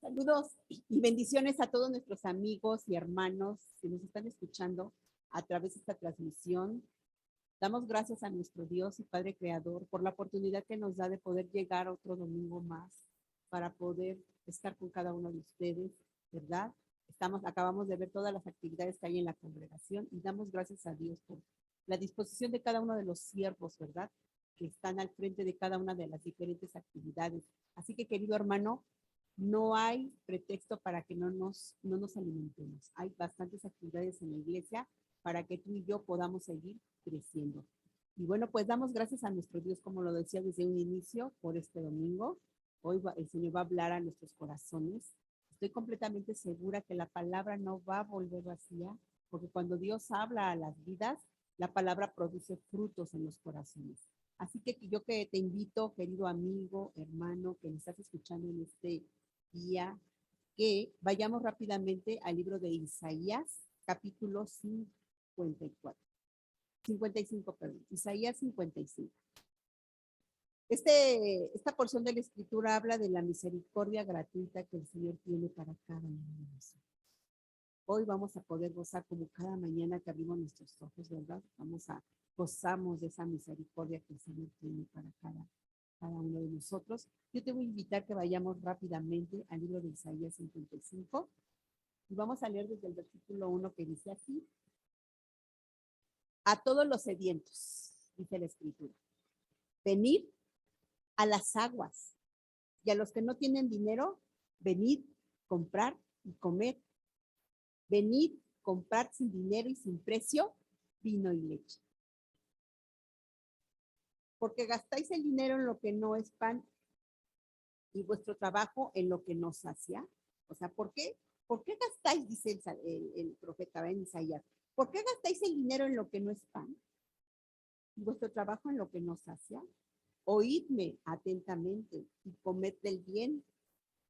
Saludos y bendiciones a todos nuestros amigos y hermanos que nos están escuchando a través de esta transmisión. Damos gracias a nuestro Dios y Padre Creador por la oportunidad que nos da de poder llegar otro domingo más para poder estar con cada uno de ustedes, ¿verdad? Acabamos de ver todas las actividades que hay en la congregación y damos gracias a Dios por la disposición de cada uno de los siervos, ¿verdad? Que están al frente de cada una de las diferentes actividades. Así que, querido hermano, no hay pretexto para que no nos alimentemos. Hay bastantes actividades en la iglesia para que tú y yo podamos seguir creciendo. Y bueno, pues damos gracias a nuestro Dios, como lo decía desde un inicio, por este domingo. Hoy el Señor va a hablar a nuestros corazones. Estoy completamente segura que la palabra no va a volver vacía, porque cuando Dios habla a las vidas, la palabra produce frutos en los corazones. Así que yo que te invito, querido amigo, hermano, que me estás escuchando en este día, que vayamos rápidamente al libro de Isaías, capítulo 54. 55, perdón. Isaías 55. Esta porción de la escritura habla de la misericordia gratuita que el Señor tiene para cada uno de nosotros. Hoy vamos a poder gozar como cada mañana que abrimos nuestros ojos, ¿verdad? Gozamos de esa misericordia que el Señor tiene para cada uno de nosotros. Yo te voy a invitar que vayamos rápidamente al libro de Isaías 55 y vamos a leer desde el versículo 1 que dice así: a todos los sedientos, dice la escritura, venid a las aguas, y a los que no tienen dinero, venid, comprar y comer. Venid, comprar sin dinero y sin precio vino y leche. Porque gastáis el dinero en lo que no es pan y vuestro trabajo en lo que no sacia. O sea, ¿por qué? ¿Por qué gastáis, dice el profeta en Isaías? ¿Por qué gastáis el dinero en lo que no es pan y vuestro trabajo en lo que no sacia? Oídme atentamente y comed del bien,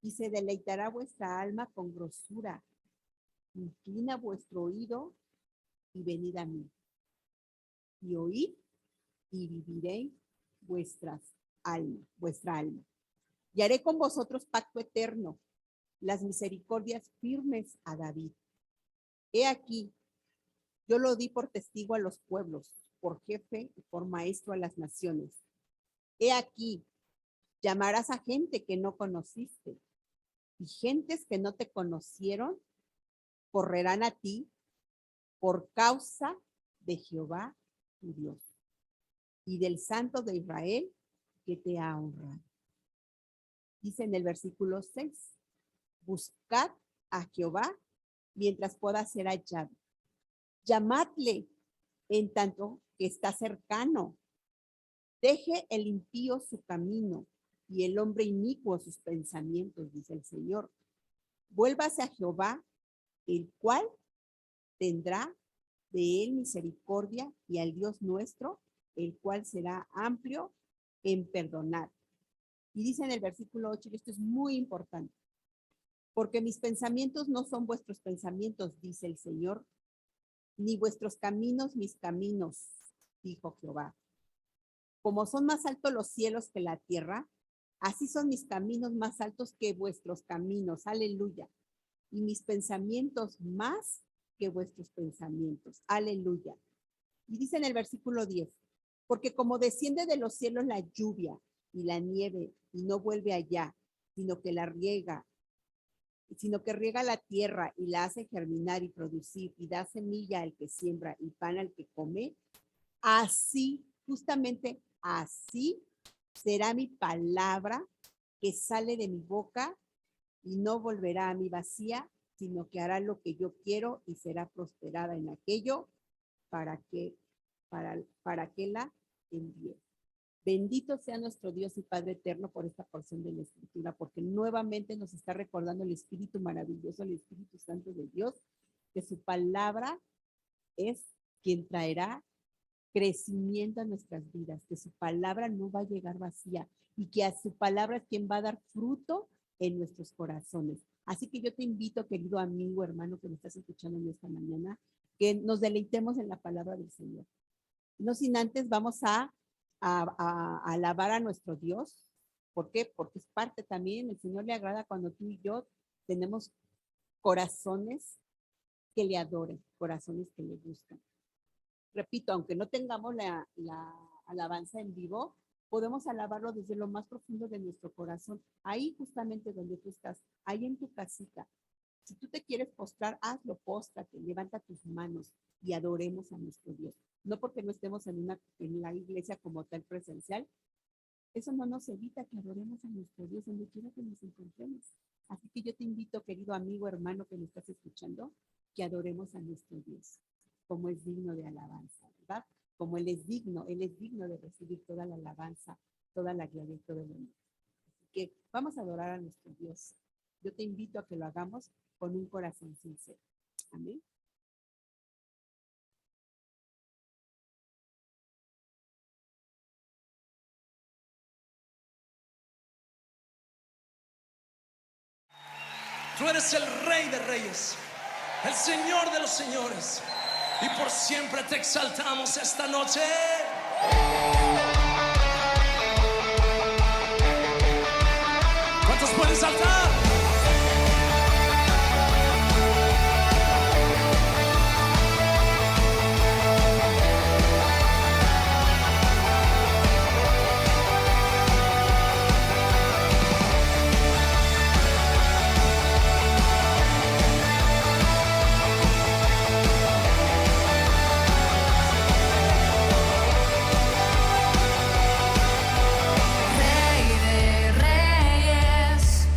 y se deleitará vuestra alma con grosura. Inclina vuestro oído y venid a mí. Y oíd y viviréis vuestra alma. Y haré con vosotros pacto eterno, las misericordias firmes a David. He aquí, yo lo di por testigo a los pueblos, por jefe y por maestro a las naciones. He aquí, llamarás a gente que no conociste, y gentes que no te conocieron correrán a ti por causa de Jehová tu Dios y del Santo de Israel que te ha honrado. Dice en el versículo 6, buscad a Jehová mientras pueda ser hallado. Llamadle en tanto que está cercano. Deje el impío su camino y el hombre inicuo sus pensamientos, dice el Señor. Vuélvase a Jehová, el cual tendrá de él misericordia, y al Dios nuestro, el cual será amplio en perdonar. Y dice en el versículo 8, y esto es muy importante, porque mis pensamientos no son vuestros pensamientos, dice el Señor, ni vuestros caminos mis caminos, dijo Jehová. Como son más altos los cielos que la tierra, así son mis caminos más altos que vuestros caminos, aleluya, y mis pensamientos más que vuestros pensamientos, aleluya. Y dice en el versículo 10, porque como desciende de los cielos la lluvia y la nieve y no vuelve allá, sino que riega la tierra y la hace germinar y producir y da semilla al que siembra y pan al que come, así, justamente así, será mi palabra que sale de mi boca y no volverá a mí vacía, sino que hará lo que yo quiero y será prosperada en aquello para que la envíe. Bendito sea nuestro Dios y Padre eterno por esta porción de la Escritura, porque nuevamente nos está recordando el Espíritu maravilloso, el Espíritu Santo de Dios, que su palabra es quien traerá crecimiento a nuestras vidas, que su palabra no va a llegar vacía y que a su palabra es quien va a dar fruto en nuestros corazones. Así que yo te invito, querido amigo, hermano, que me estás escuchando en esta mañana, que nos deleitemos en la palabra del Señor. No sin antes vamos a alabar a nuestro Dios. ¿Por qué? Porque es parte también, el Señor le agrada cuando tú y yo Tenemos corazones que le adoren, corazones que le gustan. Repito, aunque no tengamos la alabanza en vivo, podemos alabarlo desde lo más profundo de nuestro corazón, ahí justamente donde tú estás, ahí en tu casita. Si tú te quieres postrar, hazlo, póstrate, levanta tus manos y adoremos a nuestro Dios. No porque no estemos en la iglesia como tal presencial, eso no nos evita que adoremos a nuestro Dios donde quiera que nos encontremos. Así que yo te invito, querido amigo, hermano que me estás escuchando, que adoremos a nuestro Dios, como es digno de alabanza, ¿verdad? Como Él es digno de recibir toda la alabanza, toda la gloria y todo el honor. Así que vamos a adorar a nuestro Dios. Yo te invito a que lo hagamos con un corazón sincero. Amén. Tú eres el Rey de Reyes, el Señor de los señores, y por siempre te exaltamos esta noche. ¿Cuántos pueden saltar? Rey de reyes,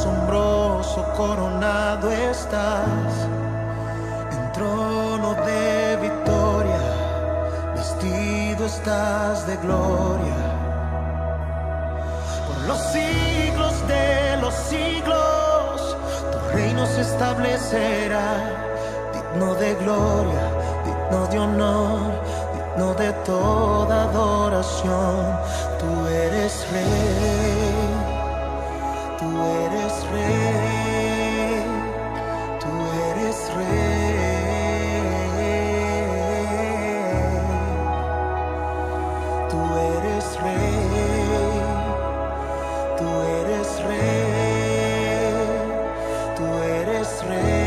asombroso coronado estás, en trono de victoria, vestido estás de gloria. Por los siglos de los siglos, tu reino se establecerá, digno de gloria, digno de honor, digno de toda adoración. Tú eres rey, tú eres rey, tú eres rey, tú eres rey, tú eres rey, tú eres rey.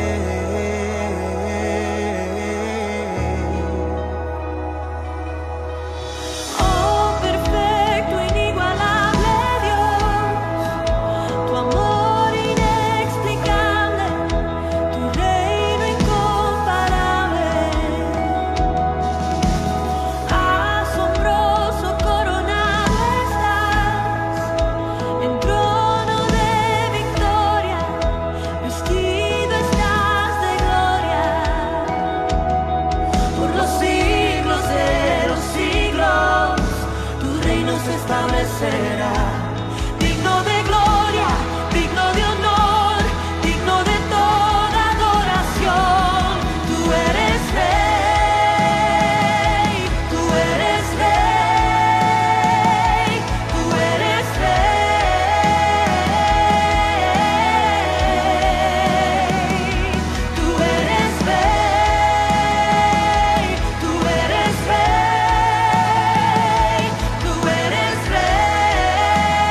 Establecerá, digno de gloria, digno de honor, digno de toda adoración. Tú eres rey, tú eres rey, tú eres rey, tú eres rey, tú eres rey. Tú eres rey.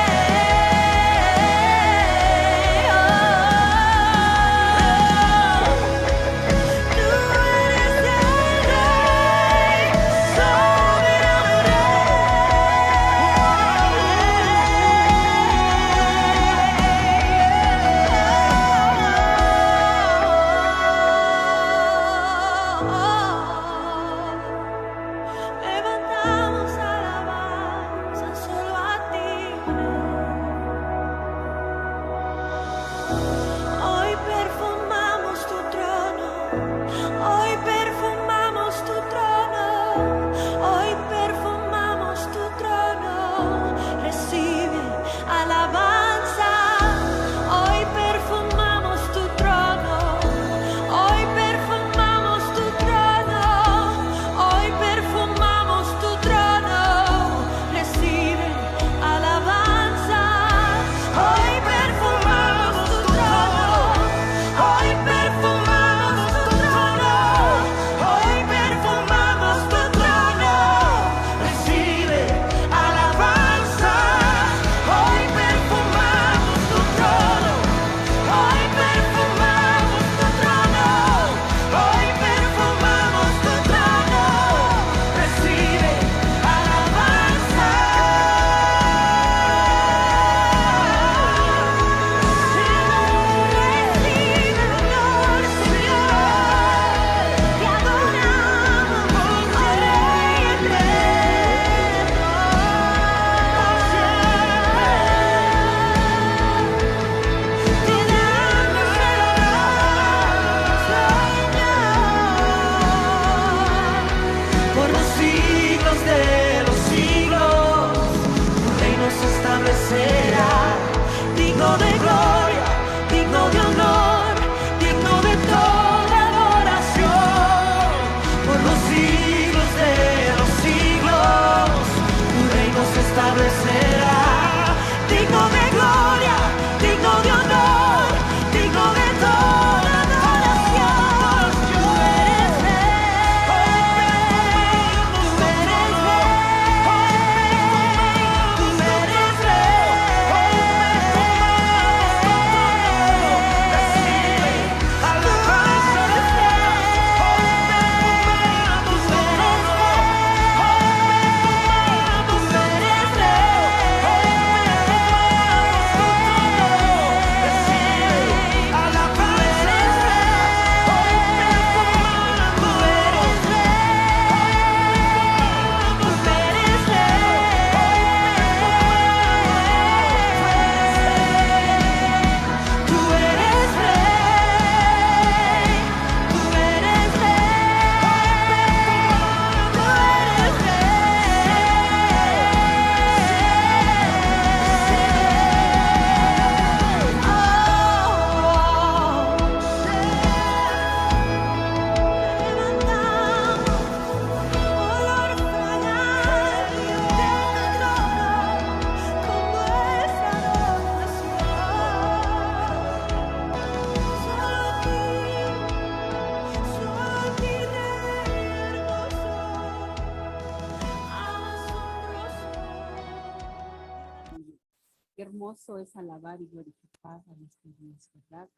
Qué hermoso es alabar y glorificar a nuestro Dios, ¿verdad?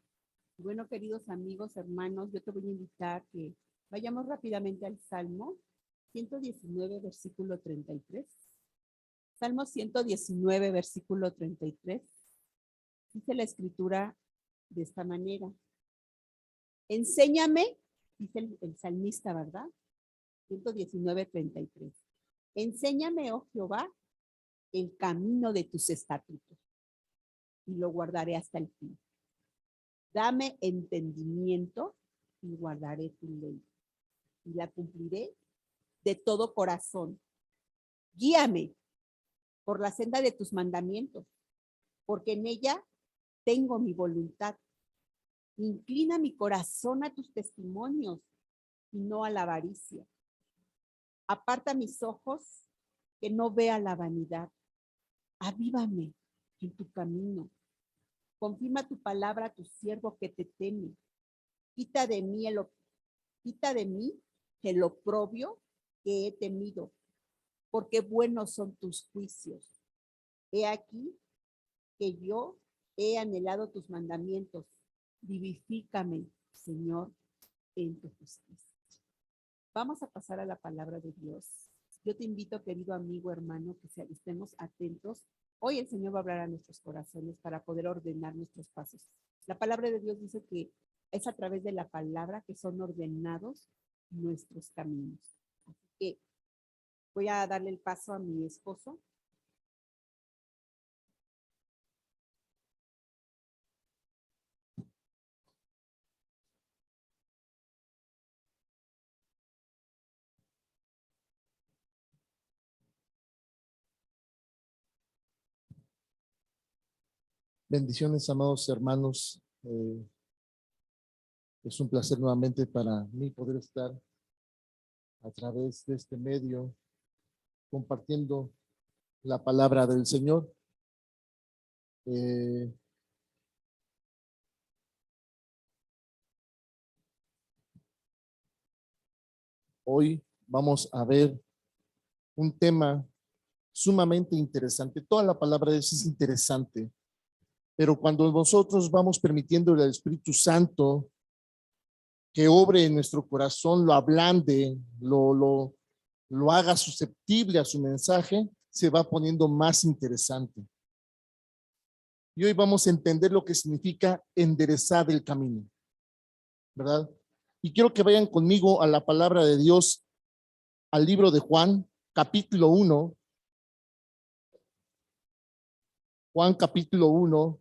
Bueno, queridos amigos, hermanos, yo te voy a invitar que vayamos rápidamente al Salmo 119, versículo 33. Salmo 119, versículo 33. Dice la escritura de esta manera. Enséñame, dice el salmista, ¿verdad? 119, 33. Enséñame, oh Jehová, el camino de tus estatutos y lo guardaré hasta el fin. Dame entendimiento y guardaré tu ley y la cumpliré de todo corazón. Guíame por la senda de tus mandamientos, porque en ella tengo mi voluntad. Inclina mi corazón a tus testimonios y no a la avaricia. Aparta mis ojos que no vea la vanidad. Avívame en tu camino. Confirma tu palabra a tu siervo que te teme. Quita de mí el oprobio que he temido, porque buenos son tus juicios. He aquí que yo he anhelado tus mandamientos. Vivifícame, Señor, en tu justicia. Vamos a pasar a la palabra de Dios. Yo te invito, querido amigo, hermano, que estemos atentos. Hoy el Señor va a hablar a nuestros corazones para poder ordenar nuestros pasos. La palabra de Dios dice que es a través de la palabra que son ordenados nuestros caminos. Así que voy a darle el paso a mi esposo. Bendiciones, amados hermanos. Es un placer nuevamente para mí poder estar a través de este medio compartiendo la palabra del Señor. Hoy vamos a ver un tema sumamente interesante. Toda la palabra de Dios es interesante, pero cuando nosotros vamos permitiendo al Espíritu Santo que obre en nuestro corazón, lo ablande, lo haga susceptible a su mensaje, se va poniendo más interesante. Y hoy vamos a entender lo que significa enderezar el camino, ¿verdad? Y quiero que vayan conmigo a la palabra de Dios, al libro de Juan, capítulo 1. Juan, capítulo 1,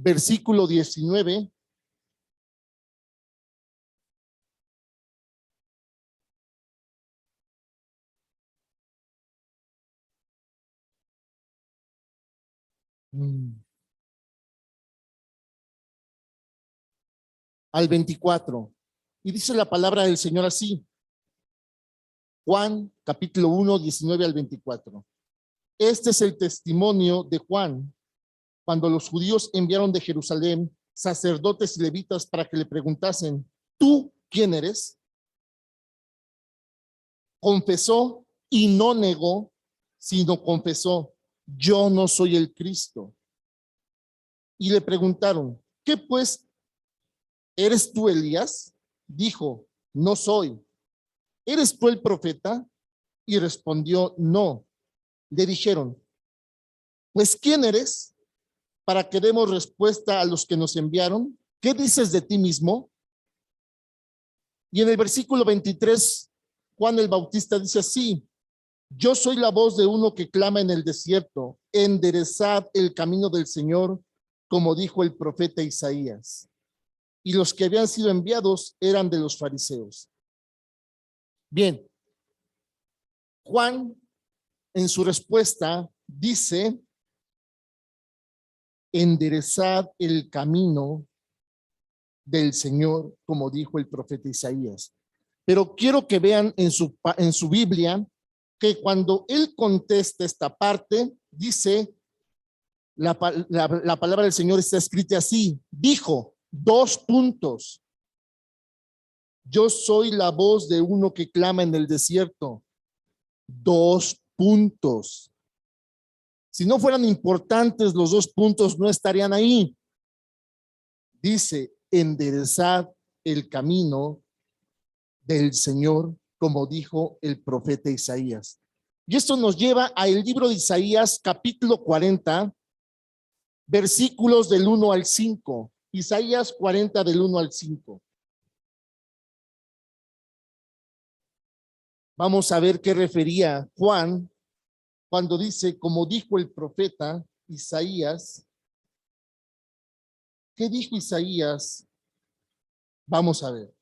versículo 19. Al 24. Y dice la palabra del Señor así. Juan, capítulo 1, 19 al 24. Este es el testimonio de Juan, cuando los judíos enviaron de Jerusalén sacerdotes y levitas para que le preguntasen, ¿tú quién eres? Confesó y no negó, sino confesó, yo no soy el Cristo. Y le preguntaron, ¿qué pues? ¿Eres tú Elías? Dijo, no soy. ¿Eres tú el profeta? Y respondió, no. Le dijeron, pues ¿quién eres? Para que demos respuesta a los que nos enviaron. ¿Qué dices de ti mismo? Y en el versículo 23, Juan el Bautista dice así, yo soy la voz de uno que clama en el desierto, enderezad el camino del Señor, como dijo el profeta Isaías. Y los que habían sido enviados eran de los fariseos. Bien, Juan en su respuesta dice, enderezad el camino del Señor, como dijo el profeta Isaías. Pero quiero que vean en su Biblia que cuando él contesta esta parte, dice, la palabra del Señor está escrita así, dijo, 2 puntos. Yo soy la voz de uno que clama en el desierto. 2 puntos. Si no fueran importantes, los dos puntos no estarían ahí. Dice, enderezad el camino del Señor, como dijo el profeta Isaías. Y esto nos lleva al libro de Isaías, capítulo 40, versículos del 1 al 5. Isaías 40, del 1 al 5. Vamos a ver qué refería Juan cuando dice, como dijo el profeta Isaías. ¿Qué dijo Isaías? Vamos a ver.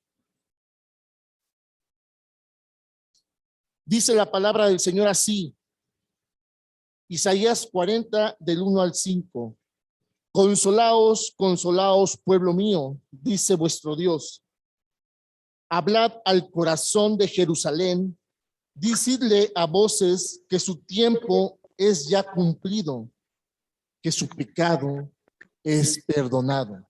Dice la palabra del Señor así. Isaías 40, del 1 al 5. Consolaos, consolaos, pueblo mío, dice vuestro Dios. Hablad al corazón de Jerusalén, decidle a voces que su tiempo es ya cumplido, que su pecado es perdonado.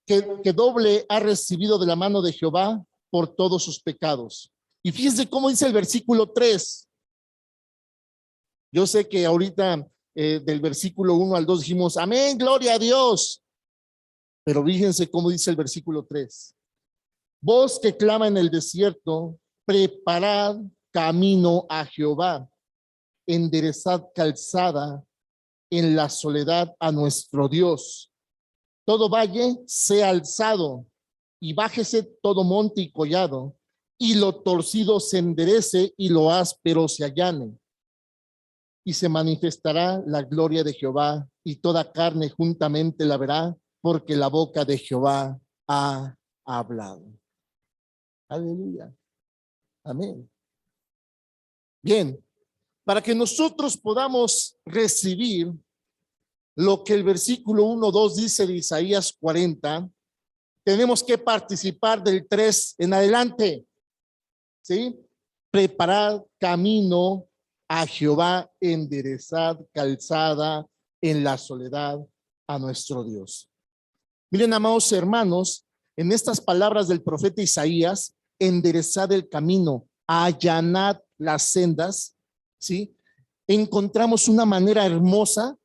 Que doble ha recibido de la mano de Jehová por todos sus pecados. Y fíjense cómo dice el versículo 3. Yo sé que ahorita del versículo 1 al 2 dijimos, amén, gloria a Dios. Pero fíjense cómo dice el versículo 3. Voz que clama en el desierto, preparad camino a Jehová, enderezad calzada en la soledad a nuestro Dios. Todo valle sea alzado y bájese todo monte y collado, y lo torcido se enderece y lo áspero se allane. Y se manifestará la gloria de Jehová, y toda carne juntamente la verá, porque la boca de Jehová ha hablado. Aleluya. Amén. Bien, para que nosotros podamos recibir lo que el versículo 1, 2 dice de Isaías 40, tenemos que participar del 3 en adelante. ¿Sí? Preparad camino a Jehová, enderezad calzada en la soledad a nuestro Dios. Miren, amados hermanos, en estas palabras del profeta Isaías, enderezad el camino, allanad las sendas, ¿sí? Encontramos una manera hermosa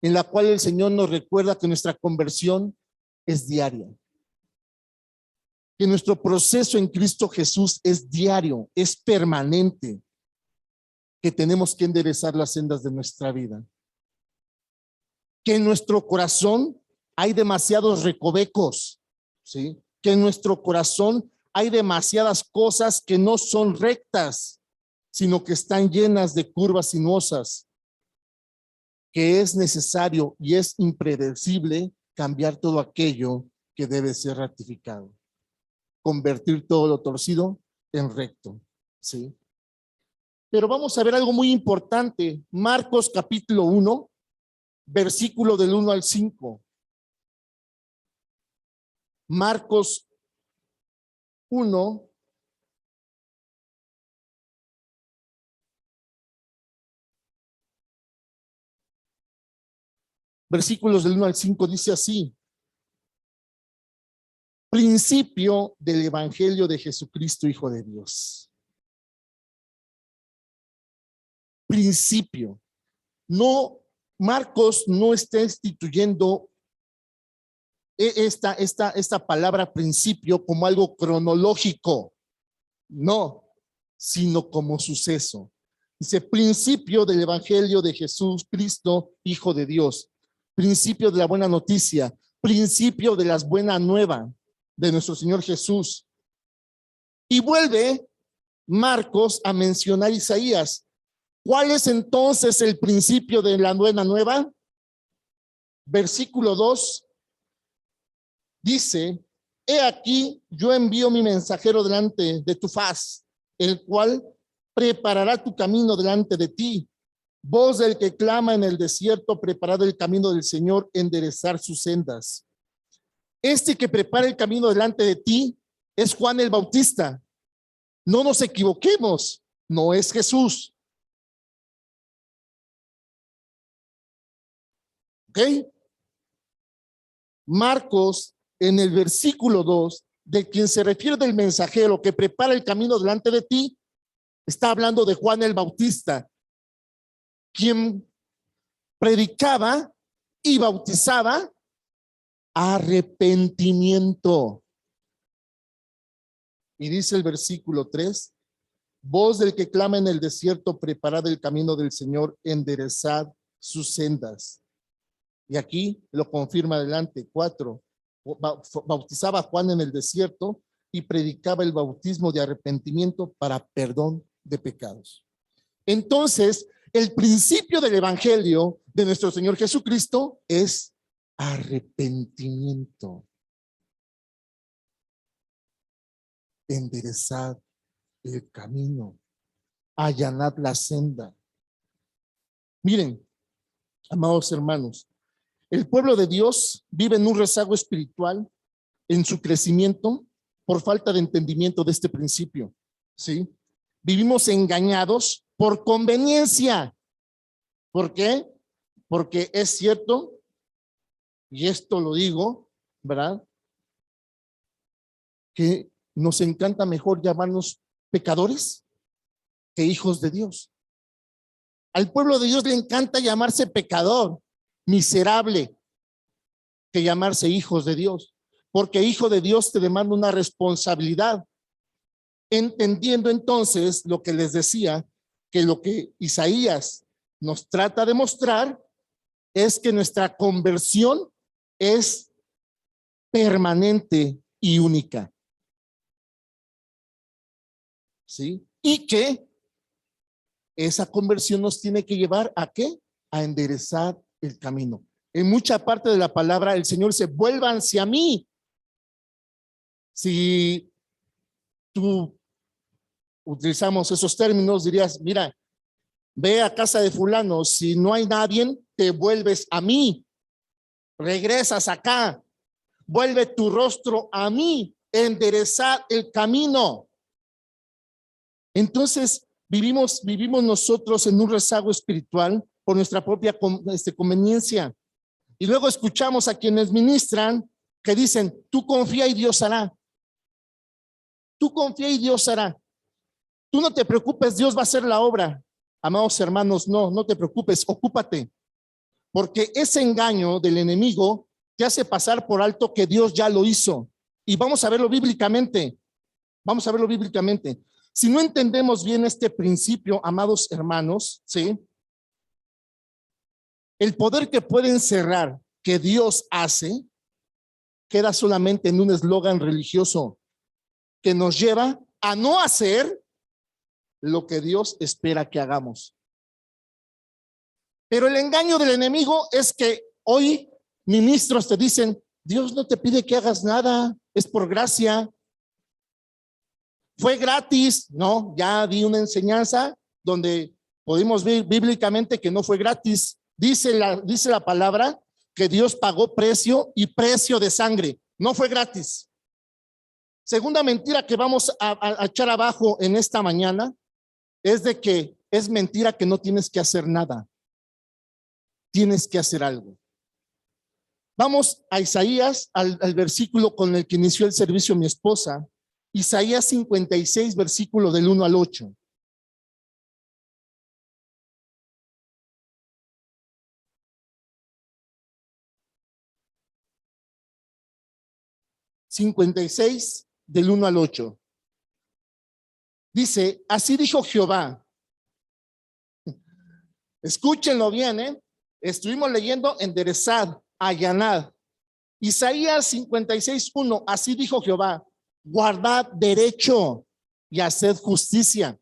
en la cual el Señor nos recuerda que nuestra conversión es diaria. Que nuestro proceso en Cristo Jesús es diario, es permanente. Que tenemos que enderezar las sendas de nuestra vida. Que en nuestro corazón hay demasiados recovecos, ¿sí? Que en nuestro corazón hay demasiadas cosas que no son rectas, sino que están llenas de curvas sinuosas. Que es necesario y es impredecible cambiar todo aquello que debe ser ratificado. Convertir todo lo torcido en recto, ¿sí? Pero vamos a ver algo muy importante. Marcos capítulo 1, versículo del 1 al 5. Marcos 1, versículos del 1 al 5 dice así. Principio del Evangelio de Jesucristo, Hijo de Dios. Principio. No, Marcos no está instituyendo esta palabra principio como algo cronológico, no, sino como suceso. Dice principio del Evangelio de Jesús Cristo, Hijo de Dios, principio de la buena noticia, principio de las buenas nuevas de nuestro Señor Jesús. Y vuelve Marcos a mencionar Isaías. ¿Cuál es entonces el principio de la buena nueva? Versículo 2 dice, he aquí yo envío mi mensajero delante de tu faz, el cual preparará tu camino delante de ti. Voz del que clama en el desierto, preparad el camino del Señor, enderezar sus sendas. Este que prepara el camino delante de ti es Juan el Bautista. No nos equivoquemos, no es Jesús. ¿Ok? Marcos, en el versículo 2, de quien se refiere del mensajero que prepara el camino delante de ti, está hablando de Juan el Bautista. quien predicaba y bautizaba arrepentimiento. Y dice el versículo 3, voz del que clama en el desierto, preparad el camino del Señor, enderezad sus sendas. Y aquí lo confirma adelante, 4, bautizaba a Juan en el desierto y predicaba el bautismo de arrepentimiento para perdón de pecados. Entonces, el principio del evangelio de nuestro Señor Jesucristo es arrepentimiento. Enderezad el camino, allanad la senda. Miren, amados hermanos, el pueblo de Dios vive en un rezago espiritual en su crecimiento por falta de entendimiento de este principio, ¿sí? Vivimos engañados por conveniencia. ¿Por qué? Porque es cierto, y esto lo digo, ¿verdad? Que nos encanta mejor llamarnos pecadores que hijos de Dios. Al pueblo de Dios le encanta llamarse pecador, miserable, que llamarse hijos de Dios, porque hijo de Dios te demanda una responsabilidad. Entendiendo entonces lo que les decía, que lo que Isaías nos trata de mostrar es que nuestra conversión es permanente y única. ¿Sí? Y que esa conversión nos tiene que llevar ¿a qué? A enderezar el camino. En mucha parte de la palabra el Señor dice, vuelvan hacia mí. Si tú utilizamos esos términos, dirías, mira, ve a casa de fulano, si no hay nadie, te vuelves a mí, regresas acá, vuelve tu rostro a mí, enderezar el camino. Entonces vivimos nosotros en un rezago espiritual por nuestra propia conveniencia. Y luego escuchamos a quienes ministran que dicen, tú confía y Dios hará. Tú confía y Dios hará. Tú no te preocupes, Dios va a hacer la obra. Amados hermanos, no te preocupes, ocúpate. Porque ese engaño del enemigo te hace pasar por alto que Dios ya lo hizo. Y vamos a verlo bíblicamente. Vamos a verlo bíblicamente. Si no entendemos bien este principio, amados hermanos, ¿sí? El poder que puede encerrar que Dios hace queda solamente en un eslogan religioso que nos lleva a no hacer lo que Dios espera que hagamos. Pero el engaño del enemigo es que hoy ministros te dicen, Dios no te pide que hagas nada, es por gracia. Fue gratis, no, ya di una enseñanza donde podemos ver bíblicamente que no fue gratis. Dice la palabra que Dios pagó precio y precio de sangre, no fue gratis. Segunda mentira que vamos a echar abajo en esta mañana es de que es mentira que no tienes que hacer nada. Tienes que hacer algo. Vamos a Isaías, al versículo con el que inició el servicio mi esposa. Isaías 56, versículo del 1 al 8. (56) del 1 al 8. Dice, así dijo Jehová. Escúchenlo bien, estuvimos leyendo enderezad, allanad. Isaías 56, 1, así dijo Jehová, guardad derecho y haced justicia.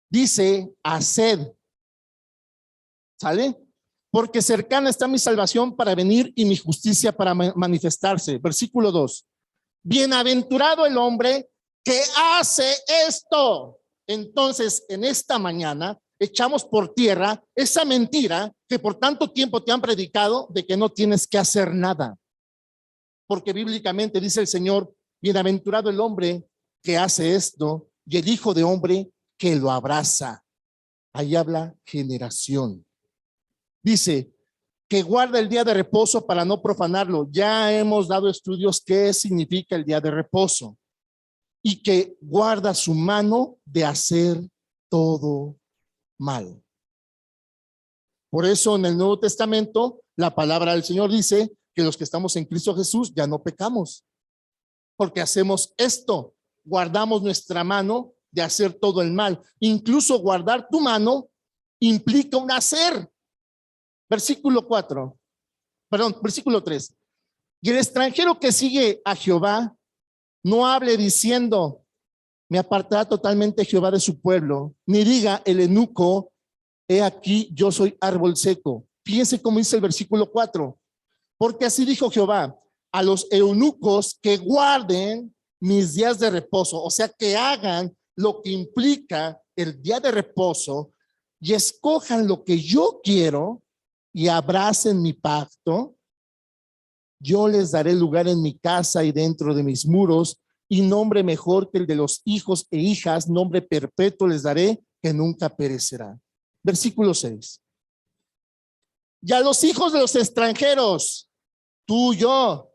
Dice, haced. ¿Sale? Porque cercana está mi salvación para venir y mi justicia para manifestarse. Versículo 2. Bienaventurado el hombre que hace esto. Entonces, en esta mañana echamos por tierra esa mentira que por tanto tiempo te han predicado de que no tienes que hacer nada. Porque bíblicamente dice el Señor, bienaventurado el hombre que hace esto y el hijo de hombre que lo abraza. Ahí habla generación. Dice que guarda el día de reposo para no profanarlo. Ya hemos dado estudios qué significa el día de reposo. Y que guarda su mano de hacer todo mal. Por eso en el Nuevo Testamento la palabra del Señor dice que los que estamos en Cristo Jesús ya no pecamos, porque hacemos esto, guardamos nuestra mano de hacer todo el mal. Incluso guardar tu mano implica un hacer. Versículo 3. Y el extranjero que sigue a Jehová no hable diciendo, me apartará totalmente Jehová de su pueblo, ni diga el eunuco, he aquí yo soy árbol seco. Fíjense cómo dice el versículo 4. Porque así dijo Jehová, a los eunucos que guarden mis días de reposo, o sea, que hagan lo que implica el día de reposo y escojan lo que yo quiero y abracen mi pacto, yo les daré lugar en mi casa y dentro de mis muros, y nombre mejor que el de los hijos e hijas, nombre perpetuo les daré que nunca perecerá. Versículo 6. Y a los hijos de los extranjeros, tú y yo,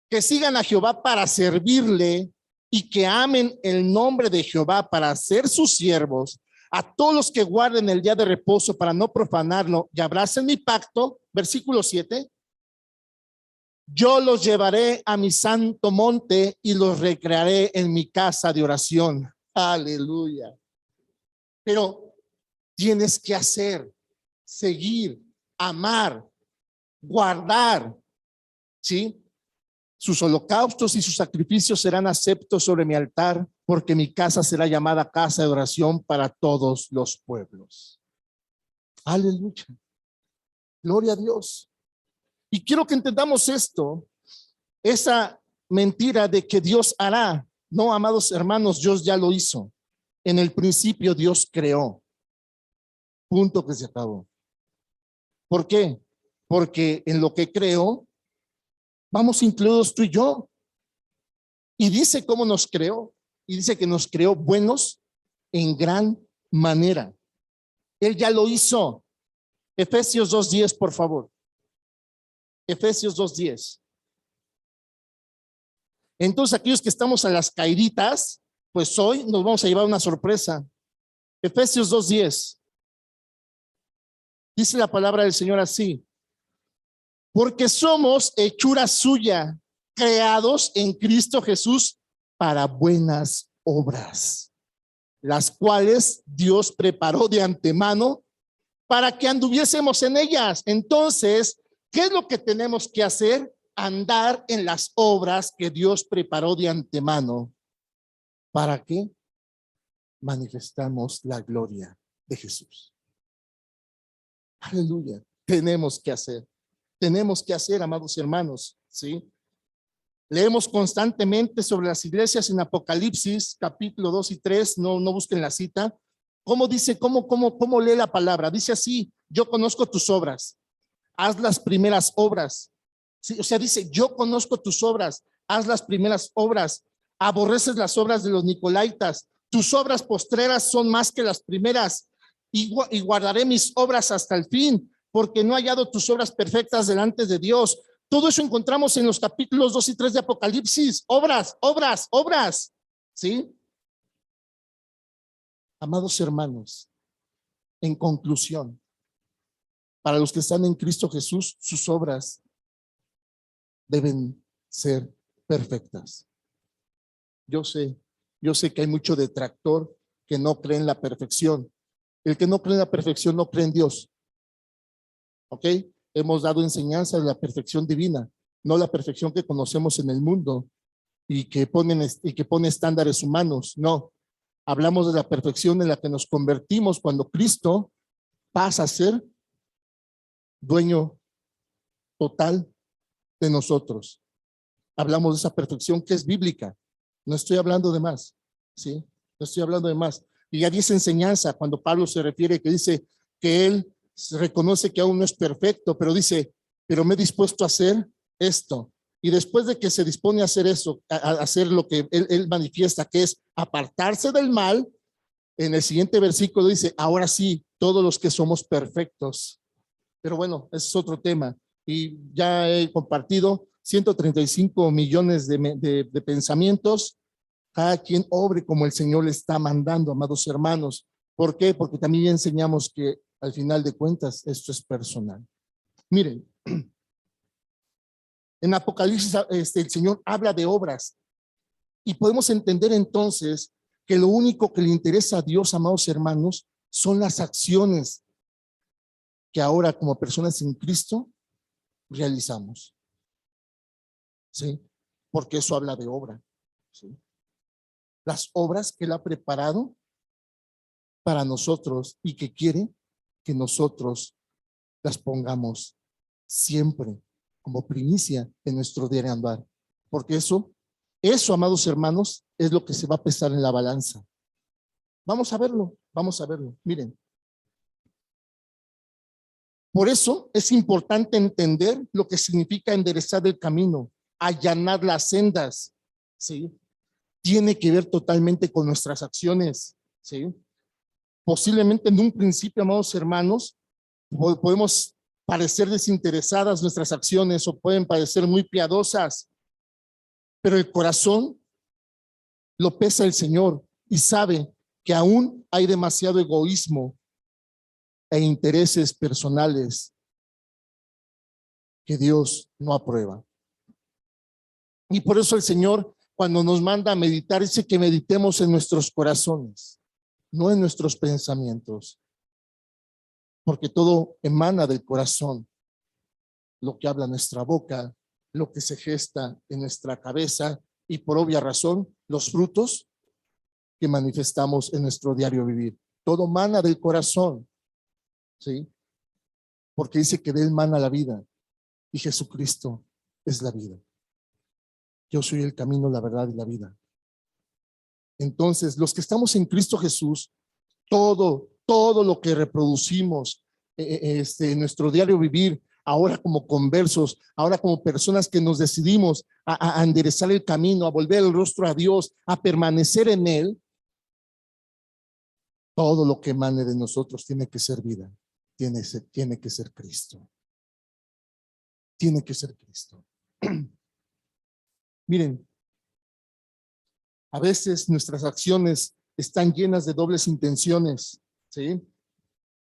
que sigan a Jehová para servirle y que amen el nombre de Jehová para ser sus siervos, a todos los que guarden el día de reposo para no profanarlo y abracen mi pacto, versículo 7, yo los llevaré a mi santo monte y los recrearé en mi casa de oración. Aleluya. Pero tienes que hacer, seguir, amar, guardar, ¿sí? Sus holocaustos y sus sacrificios serán aceptos sobre mi altar, porque mi casa será llamada casa de oración para todos los pueblos. Aleluya. Gloria a Dios. Y quiero que entendamos esto, esa mentira de que Dios hará. No, amados hermanos, Dios ya lo hizo. En el principio Dios creó. Punto, que se acabó. ¿Por qué? Porque en lo que creó, vamos incluidos tú y yo. Y dice cómo nos creó. Y dice que nos creó buenos en gran manera. Él ya lo hizo. Efesios 2:10, por favor. Efesios 2:10. Entonces, aquellos que estamos a las caíditas, pues hoy nos vamos a llevar una sorpresa. Efesios 2:10. Dice la palabra del Señor así: porque somos hechura suya, creados en Cristo Jesús para buenas obras, las cuales Dios preparó de antemano para que anduviésemos en ellas. Entonces, ¿qué es lo que tenemos que hacer? Andar en las obras que Dios preparó de antemano. ¿Para qué? Manifestamos la gloria de Jesús. Aleluya. Tenemos que hacer, amados hermanos, ¿sí? Leemos constantemente sobre las iglesias en Apocalipsis, capítulo 2 y 3, no busquen la cita. ¿Cómo dice, cómo lee la palabra? Dice así: yo conozco tus obras, haz las primeras obras. ¿Sí? O sea, dice, yo conozco tus obras, haz las primeras obras, aborreces las obras de los nicolaitas, tus obras postreras son más que las primeras, y guardaré mis obras hasta el fin, porque no he hallado tus obras perfectas delante de Dios. Todo eso encontramos en los capítulos 2 y 3 de Apocalipsis. Obras, ¿sí? Amados hermanos, en conclusión, para los que están en Cristo Jesús, sus obras deben ser perfectas. Yo sé que hay mucho detractor que no cree en la perfección. El que no cree en la perfección no cree en Dios. ¿Ok? Hemos dado enseñanza de la perfección divina, no la perfección que conocemos en el mundo y que pone estándares humanos. No, hablamos de la perfección en la que nos convertimos cuando Cristo pasa a ser dueño total de nosotros. Hablamos de esa perfección que es bíblica. No estoy hablando de más, ¿sí? No estoy hablando de más. Y ya dice enseñanza cuando Pablo se refiere, que dice que él reconoce que aún no es perfecto, pero dice, pero me he dispuesto a hacer esto. Y después de que se dispone a hacer eso, a hacer lo que él manifiesta, que es apartarse del mal, en el siguiente versículo dice, ahora sí, todos los que somos perfectos. Pero bueno, ese es otro tema. Y ya he compartido 135 millones de pensamientos. Cada quien obre como el Señor le está mandando, amados hermanos. ¿Por qué? Porque también enseñamos que Al final de cuentas, esto es personal. Miren, en Apocalipsis el Señor habla de obras y podemos entender entonces que lo único que le interesa a Dios, amados hermanos, son las acciones que ahora como personas en Cristo realizamos. ¿Sí? Porque eso habla de obra. ¿Sí? Las obras que Él ha preparado para nosotros y que quiere que nosotros las pongamos siempre como primicia en nuestro diario andar. Porque eso, amados hermanos, es lo que se va a pesar en la balanza. Vamos a verlo. Miren. Por eso es importante entender lo que significa enderezar el camino, allanar las sendas, ¿sí? Tiene que ver totalmente con nuestras acciones, ¿sí? Posiblemente en un principio, amados hermanos, podemos parecer desinteresadas nuestras acciones o pueden parecer muy piadosas, pero el corazón lo pesa el Señor y sabe que aún hay demasiado egoísmo e intereses personales que Dios no aprueba. Y por eso el Señor, cuando nos manda a meditar, dice que meditemos en nuestros corazones, no en nuestros pensamientos, porque todo emana del corazón, lo que habla nuestra boca, lo que se gesta en nuestra cabeza y por obvia razón, los frutos que manifestamos en nuestro diario vivir. Todo emana del corazón, ¿sí? Porque dice que de Él mana la vida y Jesucristo es la vida. Yo soy el camino, la verdad y la vida. Entonces, los que estamos en Cristo Jesús, todo lo que reproducimos en nuestro diario vivir, ahora como conversos, ahora como personas que nos decidimos a enderezar el camino, a volver el rostro a Dios, a permanecer en Él, todo lo que emane de nosotros tiene que ser vida, tiene que ser Cristo. Tiene que ser Cristo. Miren, a veces nuestras acciones están llenas de dobles intenciones, ¿sí?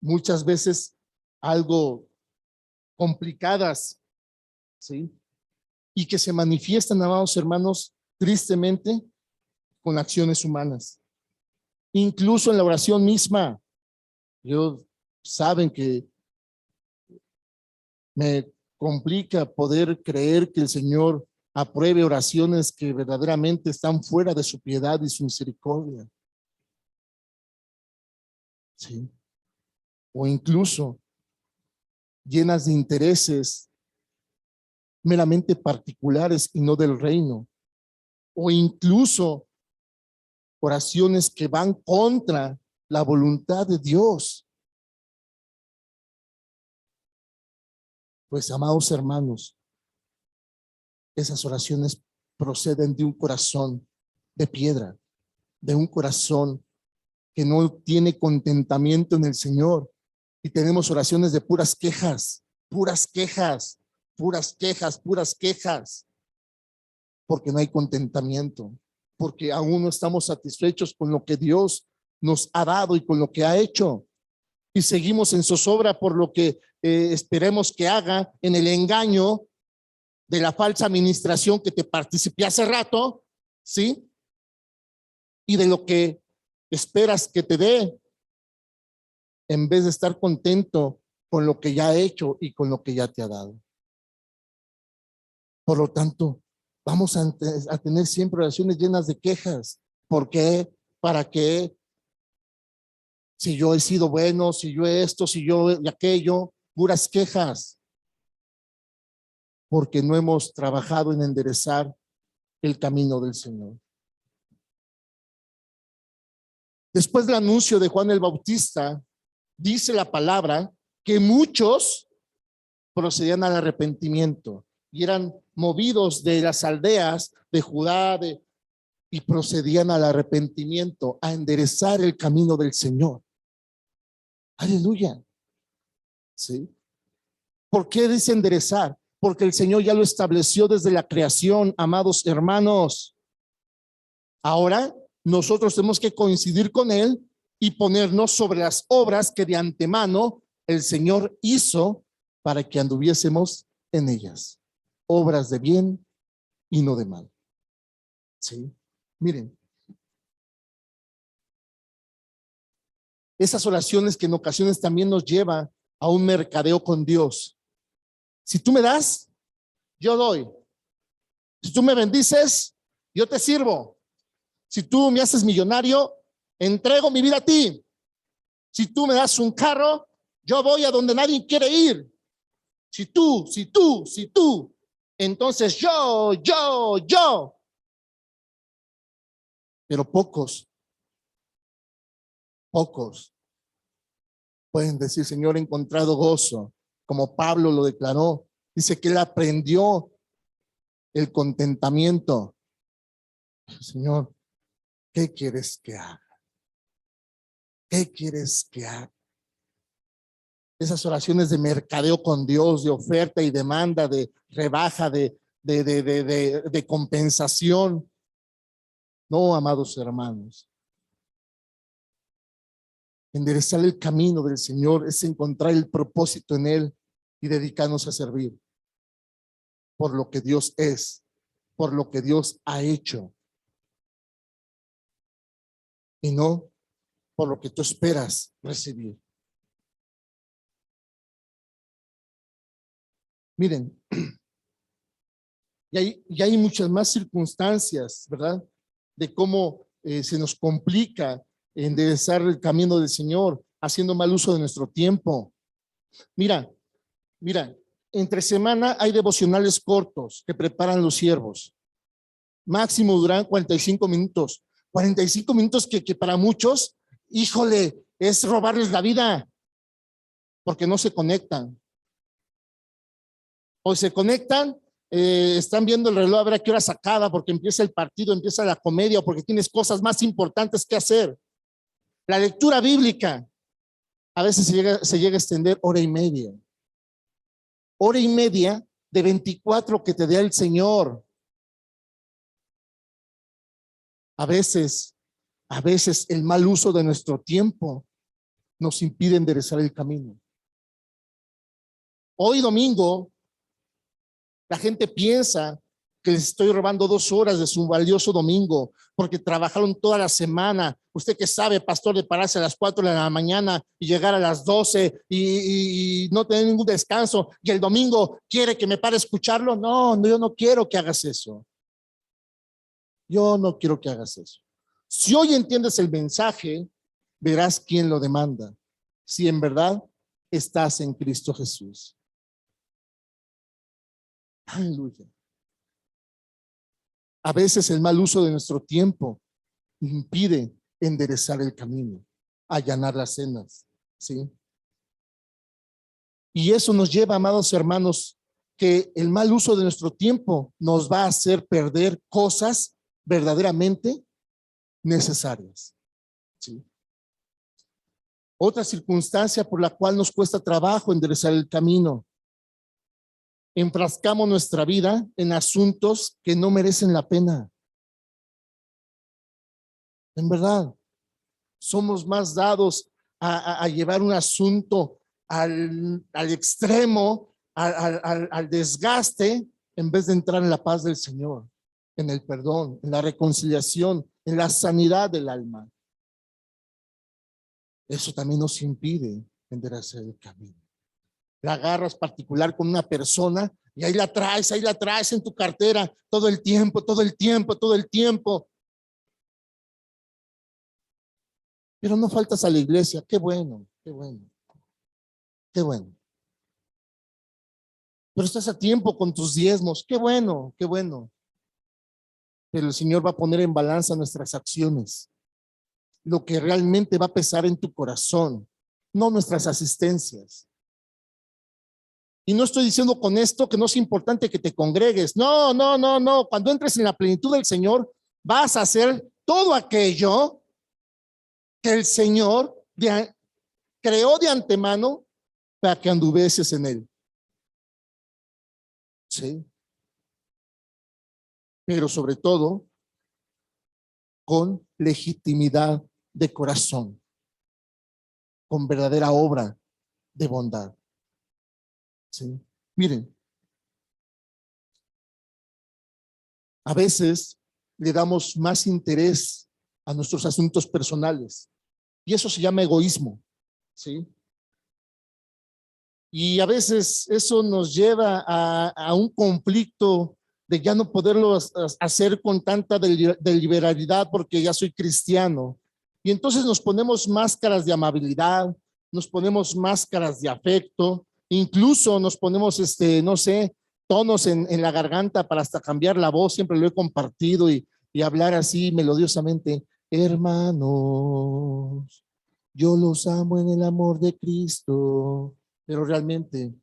Muchas veces algo complicadas, ¿sí? Y que se manifiestan, amados hermanos, tristemente con acciones humanas. Incluso en la oración misma. Saben que me complica poder creer que el Señor apruebe oraciones que verdaderamente están fuera de su piedad y su misericordia. Sí. O incluso llenas de intereses meramente particulares y no del reino. O incluso oraciones que van contra la voluntad de Dios. Pues, amados hermanos, esas oraciones proceden de un corazón de piedra, de un corazón que no tiene contentamiento en el Señor. Y tenemos oraciones de puras quejas, porque no hay contentamiento, porque aún no estamos satisfechos con lo que Dios nos ha dado y con lo que ha hecho. Y seguimos en zozobra por lo que esperemos que haga, en el engaño de la falsa administración que te participé hace rato, ¿sí? Y de lo que esperas que te dé, en vez de estar contento con lo que ya ha hecho y con lo que ya te ha dado. Por lo tanto, vamos a tener siempre oraciones llenas de quejas. ¿Por qué? ¿Para qué? Si yo he sido bueno, si yo esto, si yo aquello, puras quejas. Porque no hemos trabajado en enderezar el camino del Señor. Después del anuncio de Juan el Bautista, dice la palabra que muchos procedían al arrepentimiento y eran movidos de las aldeas de Judá y procedían al arrepentimiento, a enderezar el camino del Señor. Aleluya. ¿Sí? ¿Por qué dice enderezar? Porque el Señor ya lo estableció desde la creación, amados hermanos. Ahora nosotros tenemos que coincidir con Él y ponernos sobre las obras que de antemano el Señor hizo para que anduviésemos en ellas. Obras de bien y no de mal. Sí, miren. Esas oraciones que en ocasiones también nos lleva a un mercadeo con Dios. Si tú me das, yo doy. Si tú me bendices, yo te sirvo. Si tú me haces millonario, entrego mi vida a ti. Si tú me das un carro, yo voy a donde nadie quiere ir. Si tú, entonces yo. Pero pocos pueden decir, Señor, he encontrado gozo, como Pablo lo declaró. Dice que él aprendió el contentamiento. Señor, ¿qué quieres que haga? ¿Qué quieres que haga? Esas oraciones de mercadeo con Dios, de oferta y demanda, de rebaja, de compensación. No, amados hermanos. Enderezar el camino del Señor es encontrar el propósito en Él y dedicarnos a servir por lo que Dios es, por lo que Dios ha hecho, y no por lo que tú esperas recibir. Miren, y hay muchas más circunstancias, ¿verdad? De cómo se nos complica enderezar el camino del Señor, haciendo mal uso de nuestro tiempo. Mira, entre semana hay devocionales cortos que preparan los siervos. Máximo duran 45 minutos. 45 minutos que para muchos, híjole, es robarles la vida, porque no se conectan. O se conectan, están viendo el reloj a ver a qué hora se acaba, porque empieza el partido, empieza la comedia, o porque tienes cosas más importantes que hacer. La lectura bíblica a veces se llega a extender hora y media. Hora y media de 24 que te dé el Señor. A veces el mal uso de nuestro tiempo nos impide enderezar el camino. Hoy domingo, la gente piensa que les estoy robando 2 horas de su valioso domingo porque trabajaron toda la semana. Usted que sabe, pastor, de pararse a las 4 de la mañana y llegar a las 12 y no tener ningún descanso, y el domingo quiere que me pare a escucharlo. No, yo no quiero que hagas eso. Yo no quiero que hagas eso. Si hoy entiendes el mensaje, verás quién lo demanda. Si en verdad estás en Cristo Jesús. Aleluya. A veces el mal uso de nuestro tiempo impide enderezar el camino, allanar las sendas, ¿sí? Y eso nos lleva, amados hermanos, que el mal uso de nuestro tiempo nos va a hacer perder cosas verdaderamente necesarias, ¿sí? Otra circunstancia por la cual nos cuesta trabajo enderezar el camino: enfrascamos nuestra vida en asuntos que no merecen la pena. En verdad, somos más dados a llevar un asunto al extremo, al desgaste, en vez de entrar en la paz del Señor, en el perdón, en la reconciliación, en la sanidad del alma. Eso también nos impide enderezar el camino. La agarras particular con una persona y ahí la traes en tu cartera todo el tiempo. Pero no faltas a la iglesia. Qué bueno. Pero estás a tiempo con tus diezmos. Qué bueno. Pero el Señor va a poner en balanza nuestras acciones. Lo que realmente va a pesar en tu corazón, no nuestras asistencias. Y no estoy diciendo con esto que no es importante que te congregues. No. Cuando entres en la plenitud del Señor, vas a hacer todo aquello que el Señor creó de antemano para que anduvieses en Él. Sí. Pero sobre todo, con legitimidad de corazón. con verdadera obra de bondad. ¿Sí? Miren, a veces le damos más interés a nuestros asuntos personales y eso se llama egoísmo, ¿sí? Y a veces eso nos lleva a un conflicto de ya no poderlo hacer con tanta deliberalidad porque ya soy cristiano. Y entonces nos ponemos máscaras de amabilidad, nos ponemos máscaras de afecto, incluso nos ponemos, no sé, tonos en la garganta para hasta cambiar la voz. Siempre lo he compartido y hablar así melodiosamente. Hermanos, yo los amo en el amor de Cristo. Pero realmente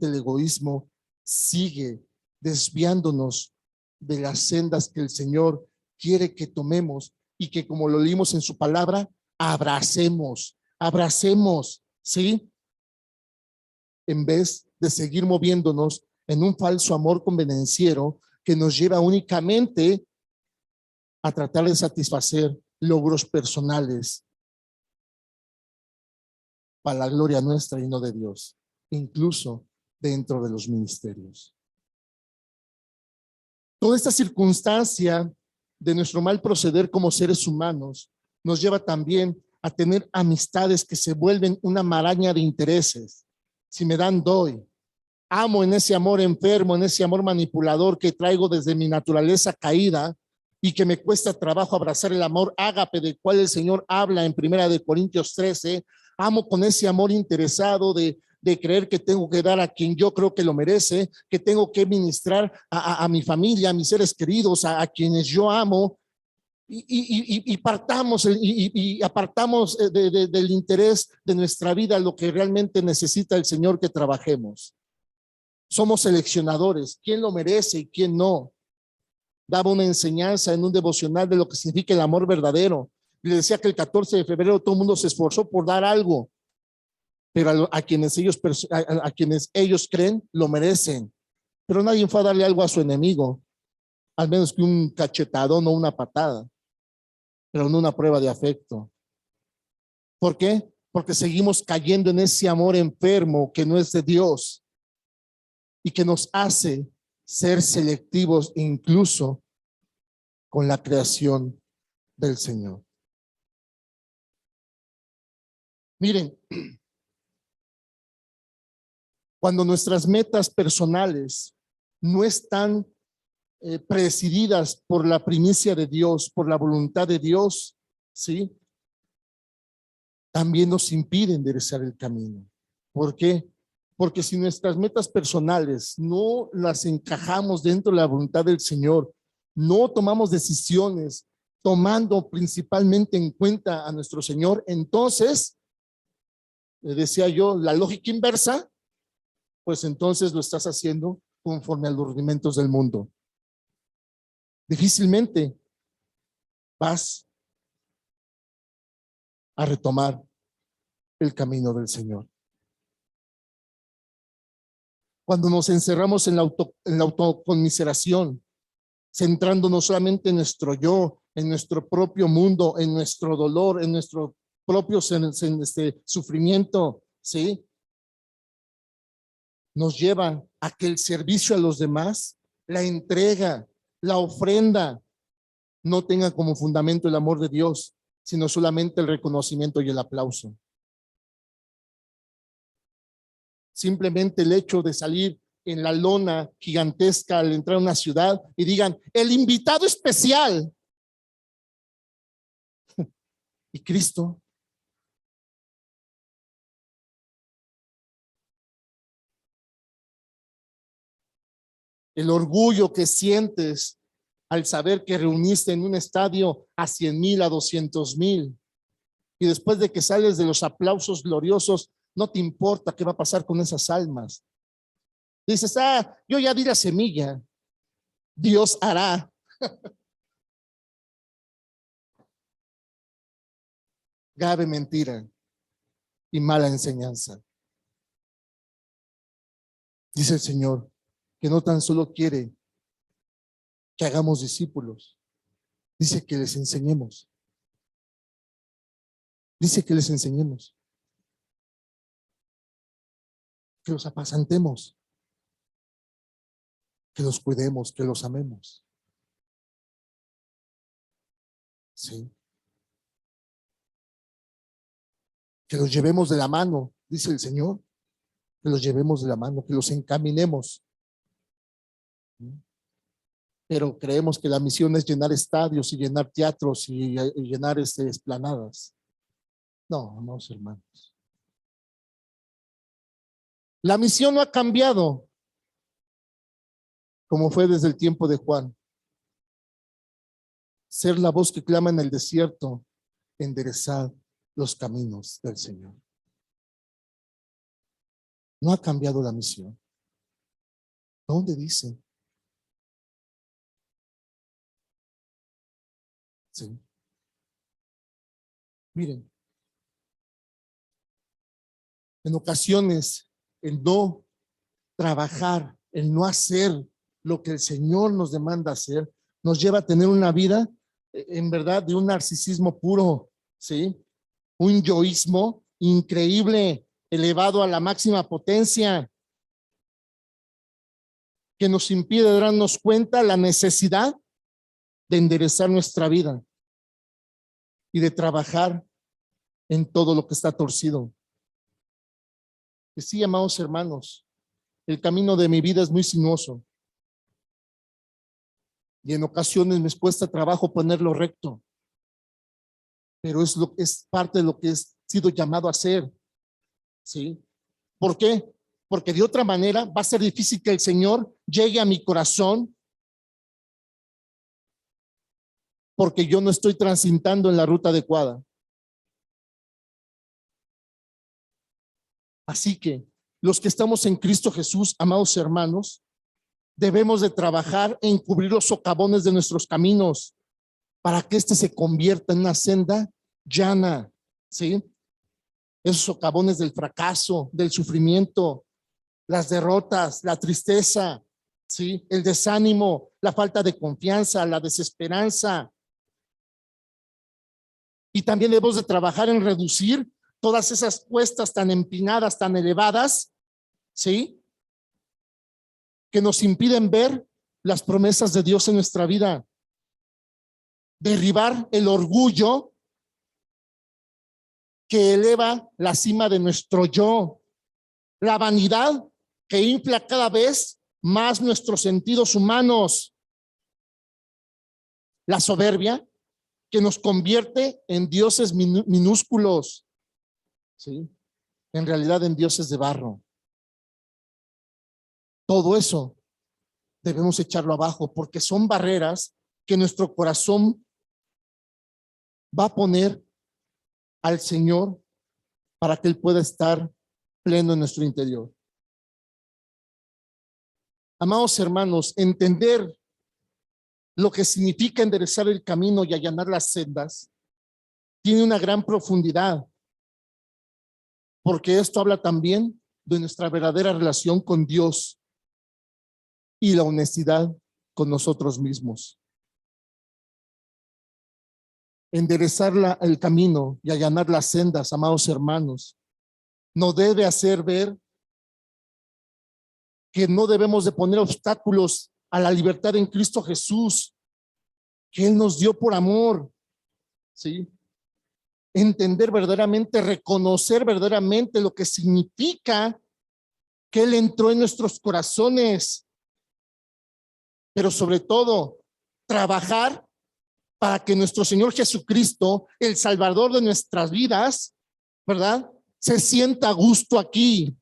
el egoísmo sigue desviándonos de las sendas que el Señor quiere que tomemos y que, como lo leímos en su palabra, abracemos, ¿sí? En vez de seguir moviéndonos en un falso amor convenenciero que nos lleva únicamente a tratar de satisfacer logros personales para la gloria nuestra y no de Dios, incluso dentro de los ministerios. Toda esta circunstancia de nuestro mal proceder como seres humanos nos lleva también a tener amistades que se vuelven una maraña de intereses. Si me dan, doy. Amo en ese amor enfermo, en ese amor manipulador que traigo desde mi naturaleza caída y que me cuesta trabajo abrazar el amor ágape del cual el Señor habla en 1 Corintios 13. Amo con ese amor interesado de creer que tengo que dar a quien yo creo que lo merece, que tengo que ministrar a mi familia, a mis seres queridos, a quienes yo amo, y apartamos del interés de nuestra vida lo que realmente necesita el Señor que trabajemos. Somos seleccionadores, quién lo merece y quién no. Daba una enseñanza en un devocional de lo que significa el amor verdadero. Le decía que el 14 de febrero todo el mundo se esforzó por dar algo, pero a quienes ellos creen lo merecen. Pero nadie fue a darle algo a su enemigo, al menos que un cachetadón o una patada, pero no una prueba de afecto. ¿Por qué? Porque seguimos cayendo en ese amor enfermo que no es de Dios y que nos hace ser selectivos incluso con la creación del Señor. Miren, cuando nuestras metas personales no están presididas por la primicia de Dios, por la voluntad de Dios, ¿sí? También nos impide enderezar el camino. ¿Por qué? Porque si nuestras metas personales no las encajamos dentro de la voluntad del Señor, no tomamos decisiones tomando principalmente en cuenta a nuestro Señor, entonces, le decía yo, la lógica inversa, pues entonces lo estás haciendo conforme a los rudimentos del mundo. Difícilmente vas a retomar el camino del Señor. Cuando nos encerramos en la autoconmiseración, centrándonos solamente en nuestro yo, en nuestro propio mundo, en nuestro dolor, en nuestro propio sufrimiento, ¿sí? Nos lleva a que el servicio a los demás, la entrega, la ofrenda, no tenga como fundamento el amor de Dios, sino solamente el reconocimiento y el aplauso. Simplemente el hecho de salir en la lona gigantesca al entrar a una ciudad y digan, el invitado especial. ¿Y Cristo? El orgullo que sientes al saber que reuniste en un estadio a 100,000, a 200,000. Y después de que sales de los aplausos gloriosos, no te importa qué va a pasar con esas almas. Dices, yo ya di la semilla. Dios hará. Grave mentira y mala enseñanza. Dice el Señor que no tan solo quiere que hagamos discípulos, dice que les enseñemos. Dice que les enseñemos. que los apacentemos, que los cuidemos, que los amemos. Sí. Que los llevemos de la mano, dice el Señor, que los llevemos de la mano, que los encaminemos. Pero creemos que la misión es llenar estadios y llenar teatros y llenar esplanadas. No, amados hermanos. La misión no ha cambiado como fue desde el tiempo de Juan. Ser la voz que clama en el desierto, enderezar los caminos del Señor. No ha cambiado la misión. ¿Dónde dice? Sí. Miren, en ocasiones el no trabajar, el no hacer lo que el Señor nos demanda hacer, nos lleva a tener una vida en verdad de un narcisismo puro, ¿sí? Un yoísmo increíble, elevado a la máxima potencia, que nos impide darnos cuenta la necesidad de enderezar nuestra vida y de trabajar en todo lo que está torcido. Que sí, amados hermanos, el camino de mi vida es muy sinuoso y en ocasiones me cuesta trabajo ponerlo recto, pero es parte de lo que he sido llamado a hacer. ¿Sí? ¿Por qué? Porque de otra manera va a ser difícil que el Señor llegue a mi corazón, porque yo no estoy transitando en la ruta adecuada. Así que los que estamos en Cristo Jesús, amados hermanos, debemos de trabajar en cubrir los socavones de nuestros caminos para que éste se convierta en una senda llana, ¿sí? Esos socavones del fracaso, del sufrimiento, las derrotas, la tristeza, ¿sí? El desánimo, la falta de confianza, la desesperanza. Y también debemos de trabajar en reducir todas esas cuestas tan empinadas, tan elevadas, ¿sí? Que nos impiden ver las promesas de Dios en nuestra vida. Derribar el orgullo que eleva la cima de nuestro yo. La vanidad que infla cada vez más nuestros sentidos humanos. La soberbia que nos convierte en dioses minúsculos, ¿sí? En realidad en dioses de barro. Todo eso debemos echarlo abajo porque son barreras que nuestro corazón va a poner al Señor para que Él pueda estar pleno en nuestro interior. Amados hermanos, entender lo que significa enderezar el camino y allanar las sendas tiene una gran profundidad, porque esto habla también de nuestra verdadera relación con Dios y la honestidad con nosotros mismos. Enderezar el camino y allanar las sendas, amados hermanos, nos debe hacer ver que no debemos de poner obstáculos a la libertad en Cristo Jesús, que Él nos dio por amor, ¿sí? Entender verdaderamente, reconocer verdaderamente lo que significa que Él entró en nuestros corazones, pero sobre todo, trabajar para que nuestro Señor Jesucristo, el Salvador de nuestras vidas, ¿verdad?, se sienta a gusto aquí.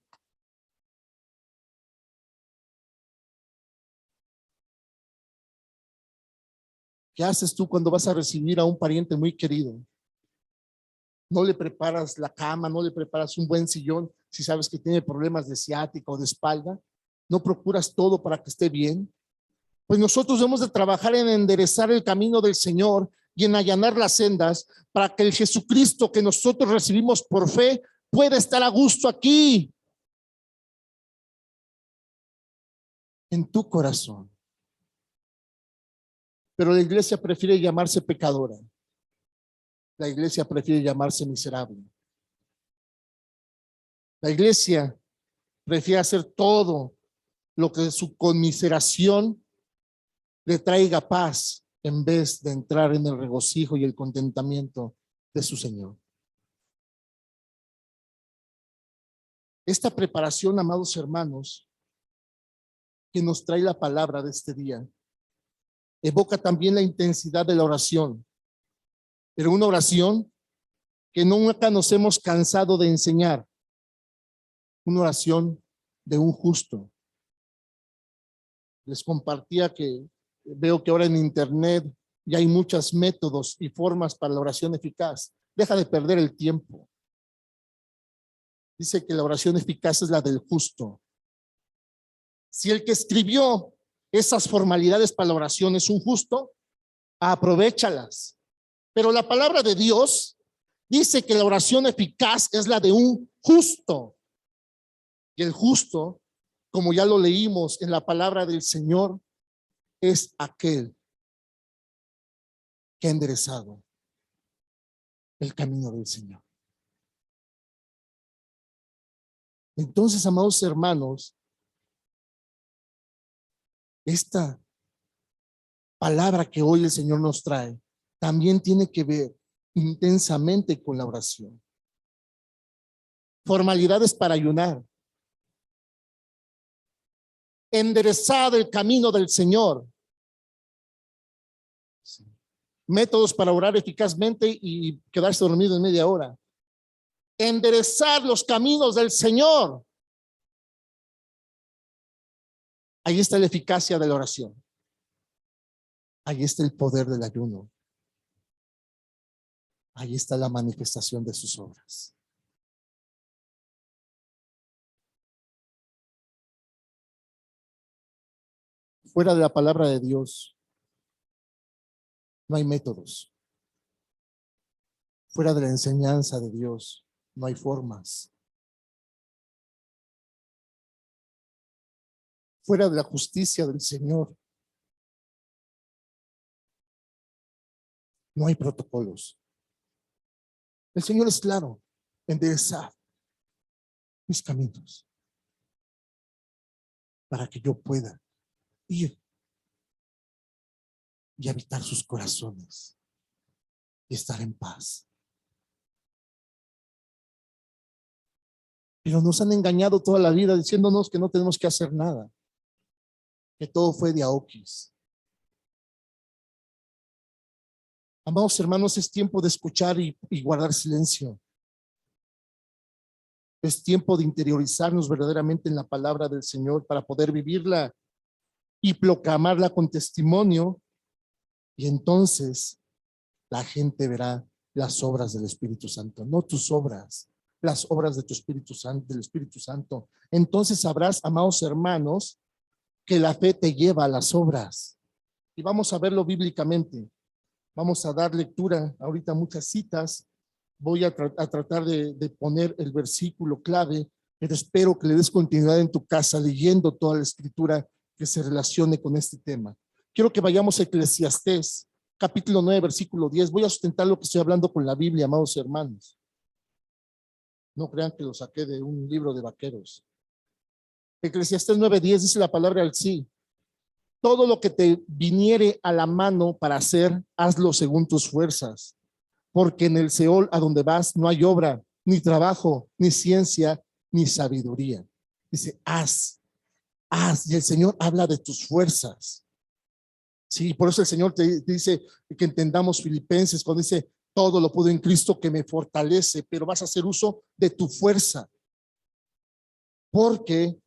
¿Qué haces tú cuando vas a recibir a un pariente muy querido? No le preparas la cama, no le preparas un buen sillón si sabes que tiene problemas de ciática o de espalda. No procuras todo para que esté bien. Pues nosotros debemos de trabajar en enderezar el camino del Señor y en allanar las sendas para que el Jesucristo que nosotros recibimos por fe pueda estar a gusto aquí, en tu corazón. Pero la iglesia prefiere llamarse pecadora. La iglesia prefiere llamarse miserable. La iglesia prefiere hacer todo lo que su conmiseración le traiga paz en vez de entrar en el regocijo y el contentamiento de su Señor. Esta preparación, amados hermanos, que nos trae la palabra de este día, evoca también la intensidad de la oración, pero una oración que nunca nos hemos cansado de enseñar, una oración de un justo. Les compartía que veo que ahora en internet ya hay muchos métodos y formas para la oración eficaz. Deja de perder el tiempo. Dice que la oración eficaz es la del justo. Si el que escribió esas formalidades para la oración es un justo, aprovéchalas. Pero la palabra de Dios dice que la oración eficaz es la de un justo. Y el justo, como ya lo leímos en la palabra del Señor, es aquel que ha enderezado el camino del Señor. Entonces, amados hermanos, esta palabra que hoy el Señor nos trae también tiene que ver intensamente con la oración. Formalidades para ayunar. Enderezar el camino del Señor. Métodos para orar eficazmente y quedarse dormido en media hora. Enderezar los caminos del Señor. Ahí está la eficacia de la oración. Ahí está el poder del ayuno. Ahí está la manifestación de sus obras. Fuera de la palabra de Dios, no hay métodos. Fuera de la enseñanza de Dios, no hay formas. Fuera de la justicia del Señor, no hay protocolos. El Señor es claro: enderezad mis caminos para que yo pueda ir y habitar sus corazones y estar en paz. Pero nos han engañado toda la vida diciéndonos que no tenemos que hacer nada, que todo fue de a oquis. Amados hermanos, es tiempo de escuchar y guardar silencio. Es tiempo de interiorizarnos verdaderamente en la palabra del Señor para poder vivirla y proclamarla con testimonio, y entonces la gente verá las obras del Espíritu Santo, no tus obras, las obras de tu Espíritu Santo, del Espíritu Santo. Entonces sabrás, amados hermanos, que la fe te lleva a las obras. Y vamos a verlo bíblicamente. Vamos a dar lectura ahorita muchas citas. Voy a tratar de poner el versículo clave, pero espero que le des continuidad en tu casa leyendo toda la escritura que se relacione con este tema. Quiero que vayamos a Eclesiastés, capítulo 9, versículo 10. Voy a sustentar lo que estoy hablando con la Biblia, amados hermanos. No crean que lo saqué de un libro de vaqueros. Eclesiastés 9:10 dice la palabra al sí: todo lo que te viniere a la mano para hacer, hazlo según tus fuerzas, porque en el Seol a donde vas no hay obra, ni trabajo, ni ciencia, ni sabiduría. Dice, haz, y el Señor habla de tus fuerzas. Sí, por eso el Señor te dice que entendamos Filipenses cuando dice, todo lo puedo en Cristo que me fortalece, pero vas a hacer uso de tu fuerza. Porque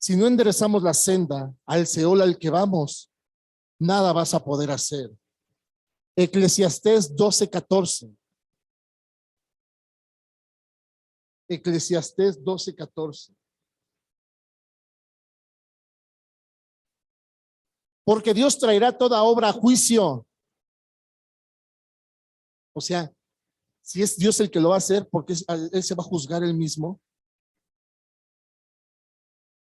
si no enderezamos la senda al Seol al que vamos, nada vas a poder hacer. Eclesiastés 12:14. Eclesiastés 12:14. Porque Dios traerá toda obra a juicio. O sea, si es Dios el que lo va a hacer, porque Él se va a juzgar Él mismo.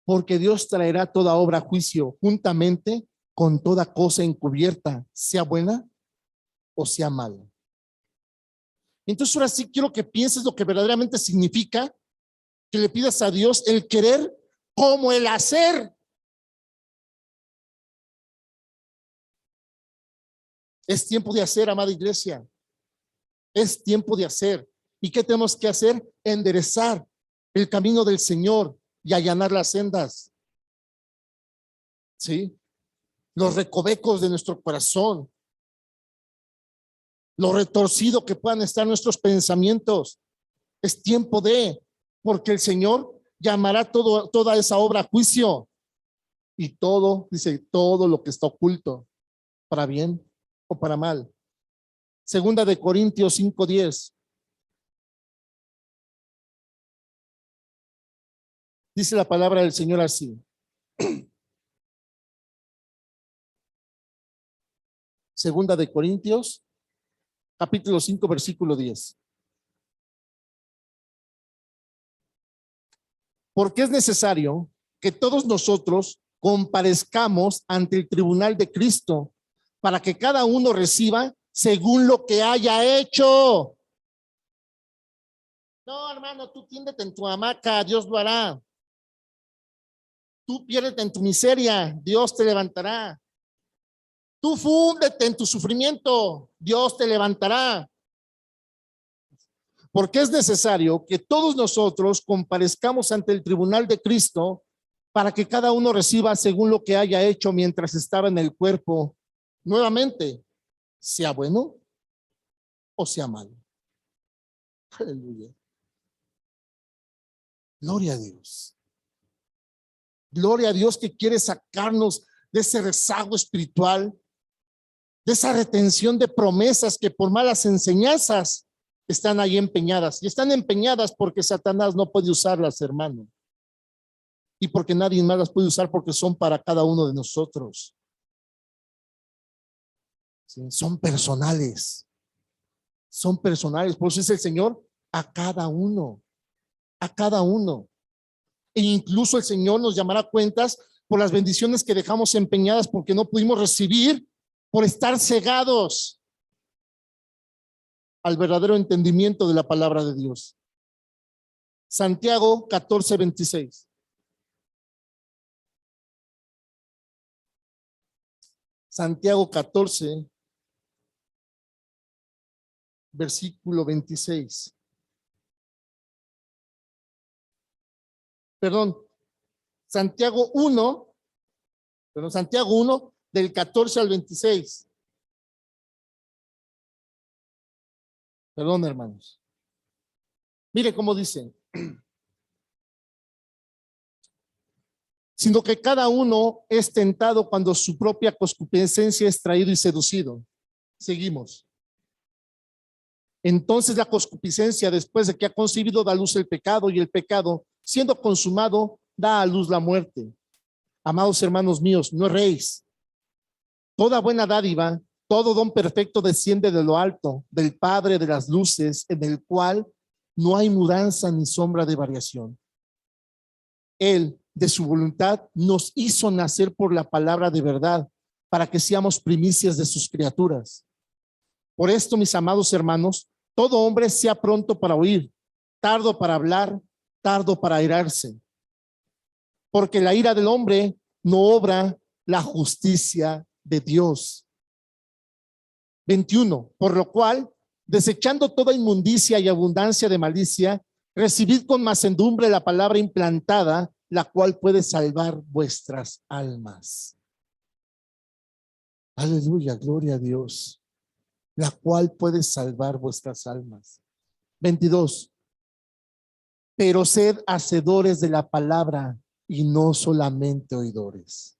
Porque Dios traerá toda obra a juicio juntamente con toda cosa encubierta, sea buena o sea mala. Entonces ahora sí quiero que pienses lo que verdaderamente significa que le pidas a Dios el querer como el hacer. Es tiempo de hacer, amada iglesia. Es tiempo de hacer. ¿Y qué tenemos que hacer? Enderezar el camino del Señor y allanar las sendas. ¿Sí? Los recovecos de nuestro corazón. Lo retorcido que puedan estar nuestros pensamientos. Es tiempo de, porque el Señor llamará toda esa obra a juicio. Y todo, dice, todo lo que está oculto, para bien o para mal. Segunda de Corintios 5:10. Dice la palabra del Señor así. Segunda de Corintios, capítulo 5, versículo 10. Porque es necesario que todos nosotros comparezcamos ante el tribunal de Cristo para que cada uno reciba según lo que haya hecho. No, hermano, tú tiéndete en tu hamaca, Dios lo hará. Tú piérdete en tu miseria, Dios te levantará. Tú fúndete en tu sufrimiento, Dios te levantará. Porque es necesario que todos nosotros comparezcamos ante el tribunal de Cristo para que cada uno reciba según lo que haya hecho mientras estaba en el cuerpo. Nuevamente, sea bueno o sea malo. Aleluya. Gloria a Dios. Gloria a Dios que quiere sacarnos de ese rezago espiritual, de esa retención de promesas que por malas enseñanzas están ahí empeñadas. Y están empeñadas porque Satanás no puede usarlas, hermano. Y porque nadie más las puede usar porque son para cada uno de nosotros. ¿Sí? Son personales. Son personales. Por eso dice el Señor, a cada uno. A cada uno. E incluso el Señor nos llamará cuentas por las bendiciones que dejamos empeñadas porque no pudimos recibir por estar cegados al verdadero entendimiento de la palabra de Dios. Santiago 14:26. Santiago 14, versículo 26. Perdón, Santiago 1, del 14 al 26. Perdón, hermanos. Mire cómo dice. Sino que cada uno es tentado cuando su propia concupiscencia es traído y seducido. Seguimos. Entonces la concupiscencia, después de que ha concebido, da a luz el pecado, y el pecado, siendo consumado, da a luz la muerte. Amados hermanos míos, no erréis. Toda buena dádiva, todo don perfecto desciende de lo alto, del Padre de las luces, en el cual no hay mudanza ni sombra de variación. Él, de su voluntad, nos hizo nacer por la palabra de verdad, para que seamos primicias de sus criaturas. Por esto, mis amados hermanos, todo hombre sea pronto para oír, tardo para hablar, tardo para airarse. Porque la ira del hombre no obra la justicia de Dios. 21. Por lo cual, desechando toda inmundicia y abundancia de malicia, recibid con mansedumbre la palabra implantada, la cual puede salvar vuestras almas. Aleluya, gloria a Dios. La cual puede salvar vuestras almas. 22. Pero sed hacedores de la palabra y no solamente oidores.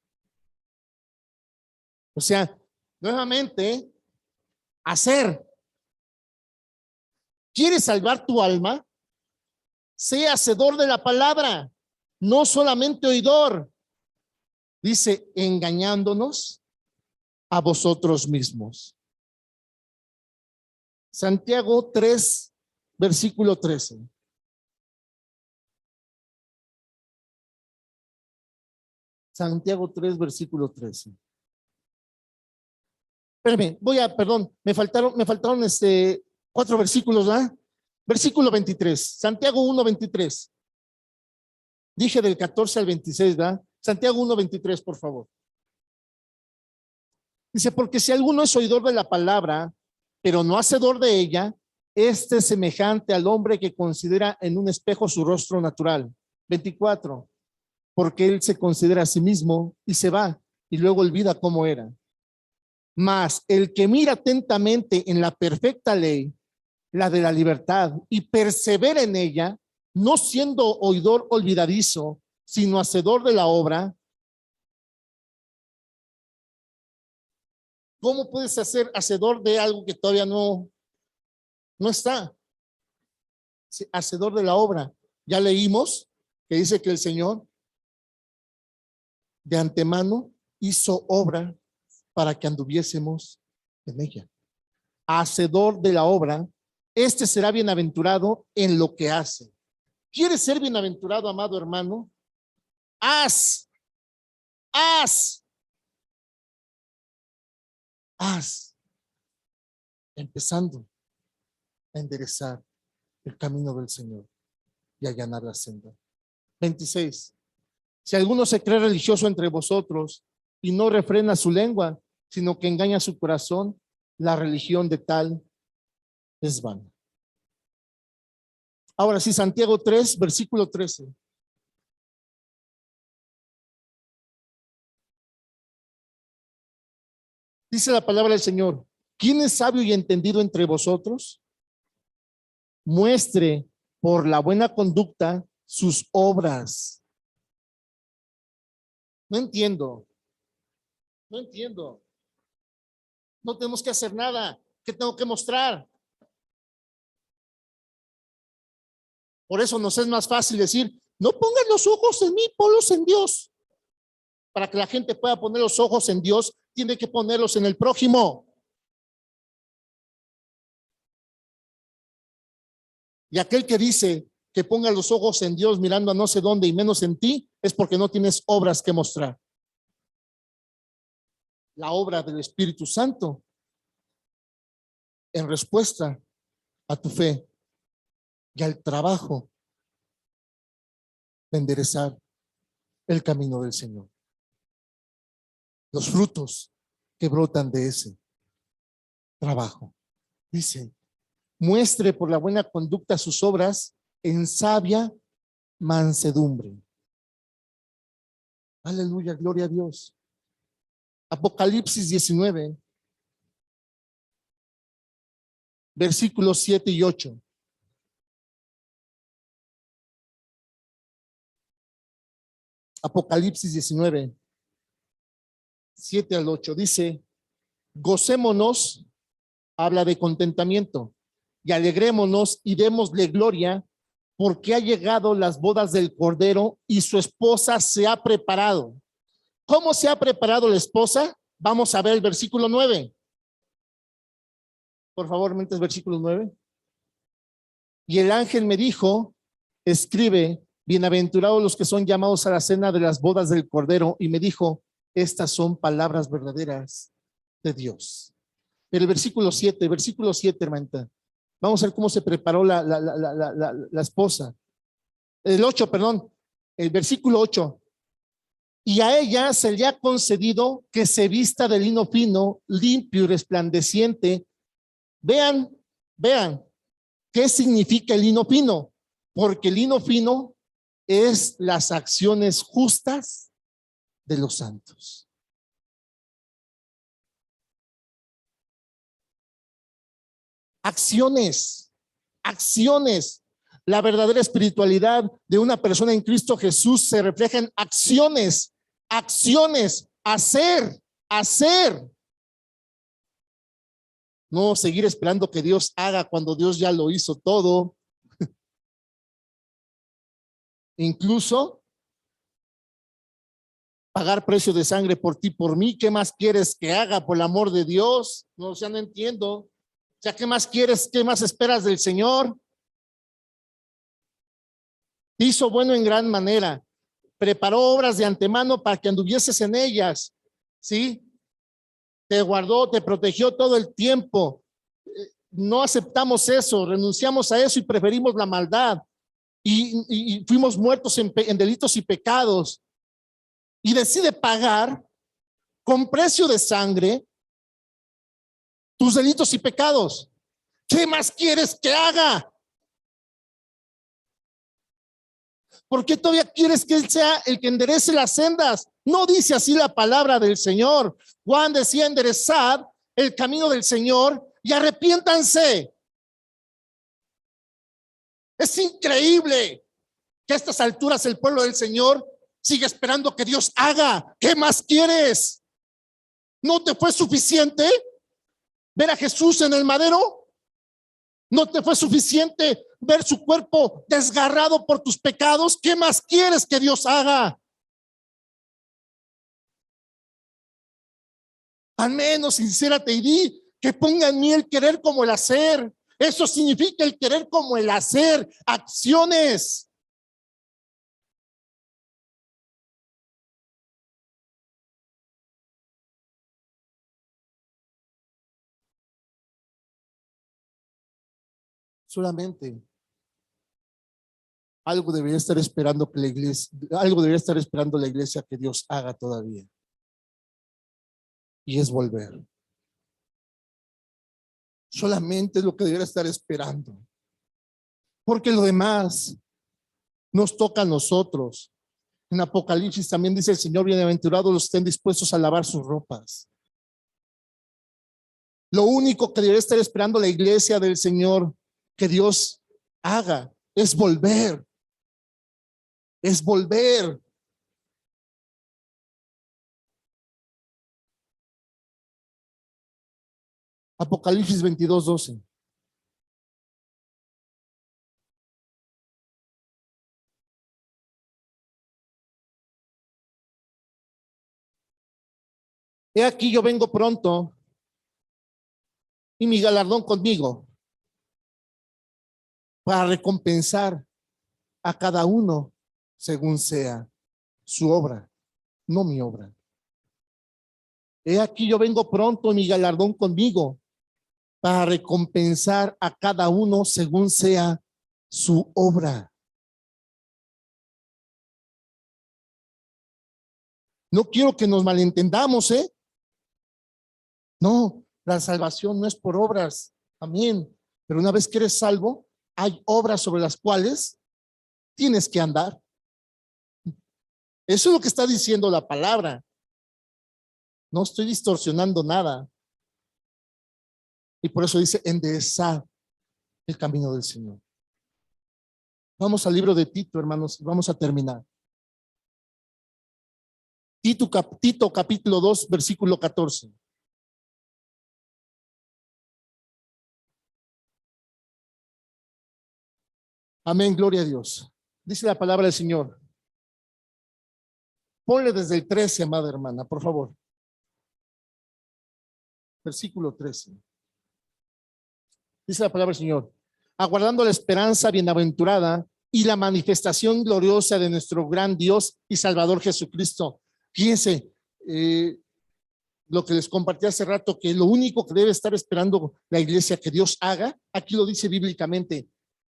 O sea, nuevamente, hacer. ¿Quieres salvar tu alma? Sé hacedor de la palabra, no solamente oidor. Dice, engañándonos a vosotros mismos. Santiago 3, versículo 13. Santiago 3, versículo 13. Espérame, perdón, me faltaron 4 versículos, ¿verdad? Versículo 23, Santiago 1, 23. Dije del 14 al 26, ¿verdad? Santiago 1:23, por favor. Dice, porque si alguno es oidor de la palabra, pero no hacedor de ella, este es semejante al hombre que considera en un espejo su rostro natural. 24, porque él se considera a sí mismo y se va y luego olvida cómo era. Mas el que mira atentamente en la perfecta ley, la de la libertad, y persevera en ella, no siendo oidor olvidadizo, sino hacedor de la obra. ¿Cómo puedes hacer hacedor de algo que todavía no está? Sí, hacedor de la obra. Ya leímos que dice que el Señor de antemano hizo obra para que anduviésemos en ella. Hacedor de la obra, este será bienaventurado en lo que hace. ¿Quieres ser bienaventurado, amado hermano? Haz. Empezando a enderezar el camino del Señor y allanar la senda. 26. Si alguno se cree religioso entre vosotros y no refrena su lengua, sino que engaña su corazón, la religión de tal es vana. Ahora sí, Santiago 3, versículo 13. Dice la palabra del Señor: ¿quién es sabio y entendido entre vosotros? Muestre por la buena conducta sus obras. No entiendo. No tenemos que hacer nada. ¿Qué tengo que mostrar? Por eso nos es más fácil decir, no pongan los ojos en mí, ponlos en Dios. Para que la gente pueda poner los ojos en Dios, tiene que ponerlos en el prójimo. Y aquel que dice que ponga los ojos en Dios mirando a no sé dónde y menos en ti, es porque no tienes obras que mostrar. La obra del Espíritu Santo en respuesta a tu fe y al trabajo de enderezar el camino del Señor. Los frutos que brotan de ese trabajo. Dice, muestre por la buena conducta sus obras en sabia mansedumbre. Aleluya, gloria a Dios. Apocalipsis 19, versículos 7 y 8. Apocalipsis 19, 7 al 8. Dice, gocémonos, habla de contentamiento, y alegrémonos y démosle gloria, porque ha llegado las bodas del Cordero y su esposa se ha preparado. ¿Cómo se ha preparado la esposa? Vamos a ver el versículo 9. Por favor, mentes versículo 9. Y el ángel me dijo, escribe, bienaventurados los que son llamados a la cena de las bodas del Cordero. Y me dijo, estas son palabras verdaderas de Dios. Pero el versículo 7, hermanita. Vamos a ver cómo se preparó la esposa. El 8, perdón. El versículo 8. Y a ella se le ha concedido que se vista de lino fino, limpio y resplandeciente. Vean qué significa el lino fino, porque el lino fino es las acciones justas de los santos. Acciones. La verdadera espiritualidad de una persona en Cristo Jesús se refleja en acciones, hacer. No seguir esperando que Dios haga cuando Dios ya lo hizo todo. Incluso pagar precio de sangre por ti, por mí. ¿Qué más quieres que haga por el amor de Dios? No, o sea, no entiendo. O sea, ¿qué más quieres? ¿Qué más esperas del Señor? Te hizo bueno en gran manera. Preparó obras de antemano para que anduvieses en ellas. ¿Sí? Te guardó, te protegió todo el tiempo. No aceptamos eso, renunciamos a eso y preferimos la maldad. y fuimos muertos en delitos y pecados, y decide pagar con precio de sangre tus delitos y pecados, ¿qué más quieres que haga? ¿Por qué todavía quieres que Él sea el que enderece las sendas? No dice así la palabra del Señor. Juan decía: enderezad el camino del Señor y arrepiéntanse. Es increíble que a estas alturas el pueblo del Señor sigue esperando que Dios haga. ¿Qué más quieres? ¿No te fue suficiente ver a Jesús en el madero? ¿No te fue suficiente ver su cuerpo desgarrado por tus pecados? ¿Qué más quieres que Dios haga? Al menos sincérate y di que ponga en mí el querer como el hacer. Eso significa el querer como el hacer, acciones. Solamente algo debería estar esperando que la iglesia, algo debería estar esperando la iglesia que Dios haga todavía. Y es volver. Solamente es lo que debería estar esperando. Porque lo demás nos toca a nosotros. En Apocalipsis también dice el Señor: bienaventurados los que estén dispuestos a lavar sus ropas. Lo único que debería estar esperando la iglesia del Señor que Dios haga es volver. Es volver. Apocalipsis 22:12. He aquí yo vengo pronto y mi galardón conmigo para recompensar a cada uno según sea su obra, no mi obra. He aquí yo vengo pronto y mi galardón conmigo para recompensar a cada uno según sea su obra. No quiero que nos malentendamos, ¿eh? No, la salvación no es por obras, amén. Pero una vez que eres salvo, hay obras sobre las cuales tienes que andar. Eso es lo que está diciendo la palabra. No estoy distorsionando nada. Y por eso dice: enderezad el camino del Señor. Vamos al libro de Tito, hermanos, vamos a terminar. Tito capítulo 2, versículo 14. Amén, gloria a Dios. Dice la palabra del Señor. Ponle desde el 13, amada hermana, por favor. Versículo 13. Dice la palabra del Señor: aguardando la esperanza bienaventurada y la manifestación gloriosa de nuestro gran Dios y Salvador Jesucristo. Fíjense, lo que les compartí hace rato, que lo único que debe estar esperando la iglesia que Dios haga, aquí lo dice bíblicamente: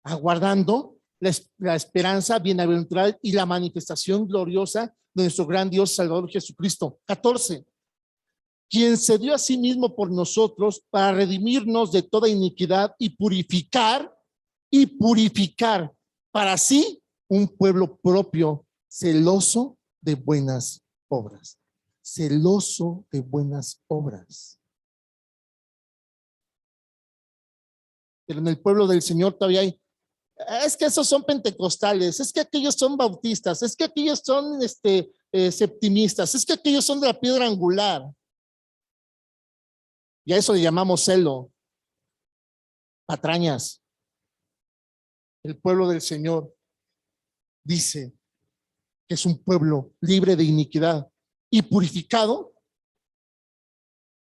aguardando la esperanza bienaventurada y la manifestación gloriosa de nuestro gran Dios Salvador Jesucristo. 14. Quien se dio a sí mismo por nosotros para redimirnos de toda iniquidad y purificar para sí un pueblo propio, celoso de buenas obras. Celoso de buenas obras. Pero en el pueblo del Señor todavía hay: es que esos son pentecostales, es que aquellos son bautistas, es que aquellos son septimistas, es que aquellos son de la piedra angular. Y a eso le llamamos celo, patrañas. El pueblo del Señor dice que es un pueblo libre de iniquidad y purificado,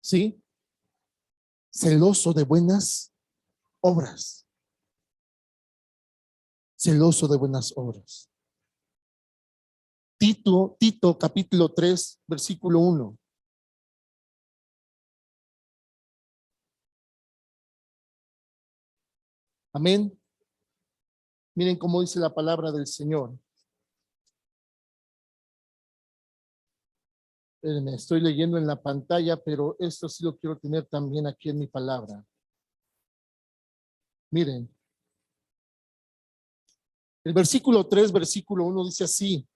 ¿sí? Celoso de buenas obras. Celoso de buenas obras. Tito capítulo 3, versículo 1. Amén. Miren cómo dice la palabra del Señor. Espérenme, estoy leyendo en la pantalla, pero esto sí lo quiero tener también aquí en mi palabra. Miren. El versículo 3, versículo 1 dice así: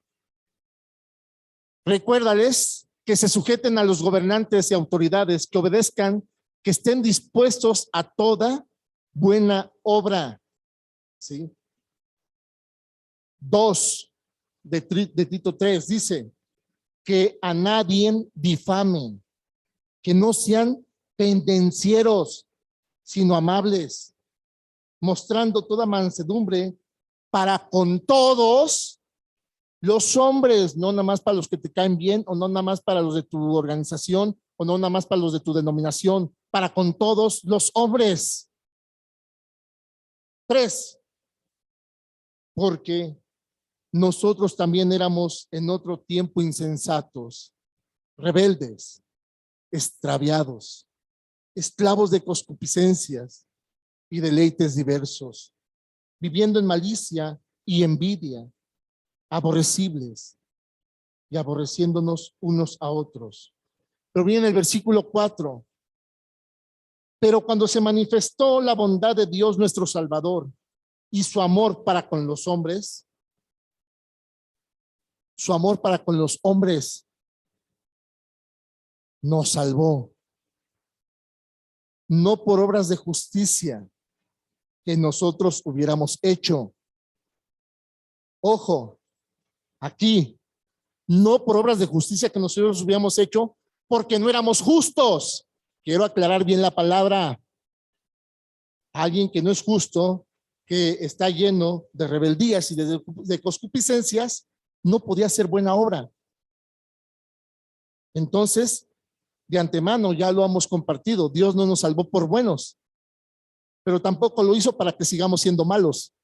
recuérdales que se sujeten a los gobernantes y autoridades, que obedezcan, que estén dispuestos a toda buena obra. ¿Sí? 2 de Tito 3 dice que a nadie difamen, que no sean pendencieros, sino amables, mostrando toda mansedumbre para con todos los hombres, no nada más para los que te caen bien, o no nada más para los de tu organización, o no nada más para los de tu denominación, para con todos los hombres. 3, porque nosotros también éramos en otro tiempo insensatos, rebeldes, extraviados, esclavos de concupiscencias y deleites diversos, viviendo en malicia y envidia, aborrecibles y aborreciéndonos unos a otros. Pero viene el versículo 4. Pero cuando se manifestó la bondad de Dios nuestro Salvador y su amor para con los hombres, nos salvó, no por obras de justicia que nosotros hubiéramos hecho. Ojo, aquí, no por obras de justicia que nosotros hubiéramos hecho, porque no éramos justos. Quiero aclarar bien la palabra. Alguien que no es justo, que está lleno de rebeldías y de concupiscencias, no podía hacer buena obra. Entonces, de antemano ya lo hemos compartido. Dios no nos salvó por buenos, pero tampoco lo hizo para que sigamos siendo malos.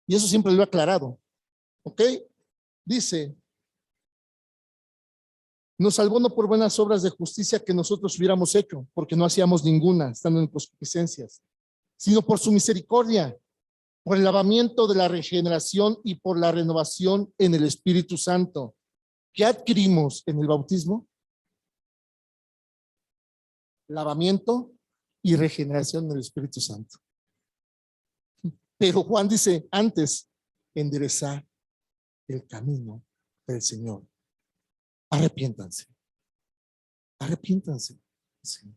Y eso siempre lo he aclarado. ¿Ok? Dice, nos salvó no por buenas obras de justicia que nosotros hubiéramos hecho, porque no hacíamos ninguna, estando en concupiscencias, sino por su misericordia, por el lavamiento de la regeneración y por la renovación en el Espíritu Santo, que adquirimos en el bautismo. Lavamiento y regeneración en el Espíritu Santo. Pero Juan dice antes, enderezar el camino del Señor. Arrepiéntanse. Arrepiéntanse. Sí.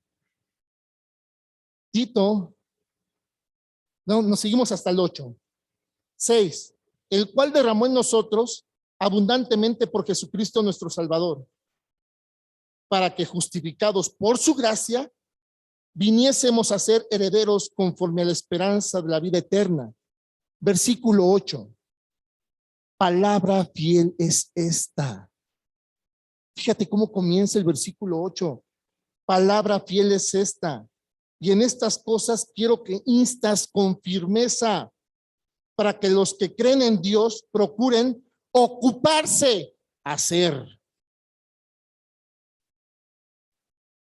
Tito, no, nos seguimos hasta el 8. 6, el cual derramó en nosotros abundantemente por Jesucristo nuestro Salvador, para que justificados por su gracia, viniésemos a ser herederos conforme a la esperanza de la vida eterna. Versículo 8. Palabra fiel es esta. Fíjate cómo comienza el versículo 8. Palabra fiel es esta. Y en estas cosas quiero que instas con firmeza, para que los que creen en Dios procuren ocuparse a hacer.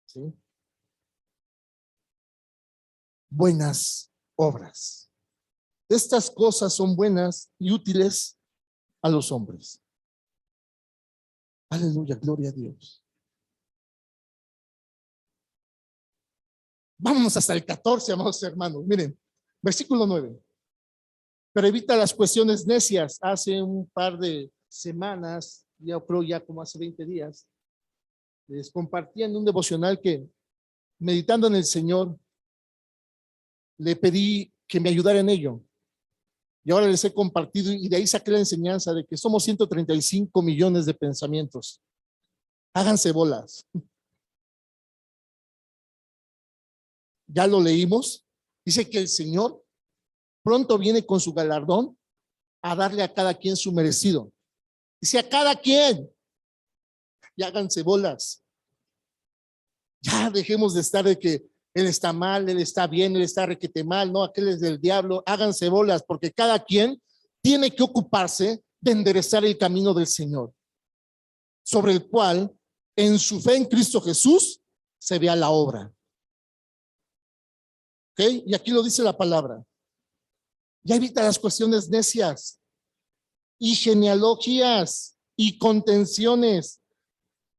¿Sí? Buenas obras. Estas cosas son buenas y útiles a los hombres. Aleluya, gloria a Dios. Vámonos hasta el 14, amados hermanos. Miren, versículo 9. Pero evita las cuestiones necias. Hace un par de semanas, yo creo ya como hace 20 días, les compartí en un devocional que, meditando en el Señor, le pedí que me ayudara en ello. Y ahora les he compartido, y de ahí saqué la enseñanza de que somos 135 millones de pensamientos. Háganse bolas. Ya lo leímos. Dice que el Señor pronto viene con su galardón a darle a cada quien su merecido. Dice a cada quien. Y háganse bolas. Ya dejemos de estar de que él está mal, él está bien, él está requete mal, no, aquel es del diablo. Háganse bolas, porque cada quien tiene que ocuparse de enderezar el camino del Señor, sobre el cual en su fe en Cristo Jesús se vea la obra. ¿Ok? Y aquí lo dice la palabra. Ya evita las cuestiones necias y genealogías y contenciones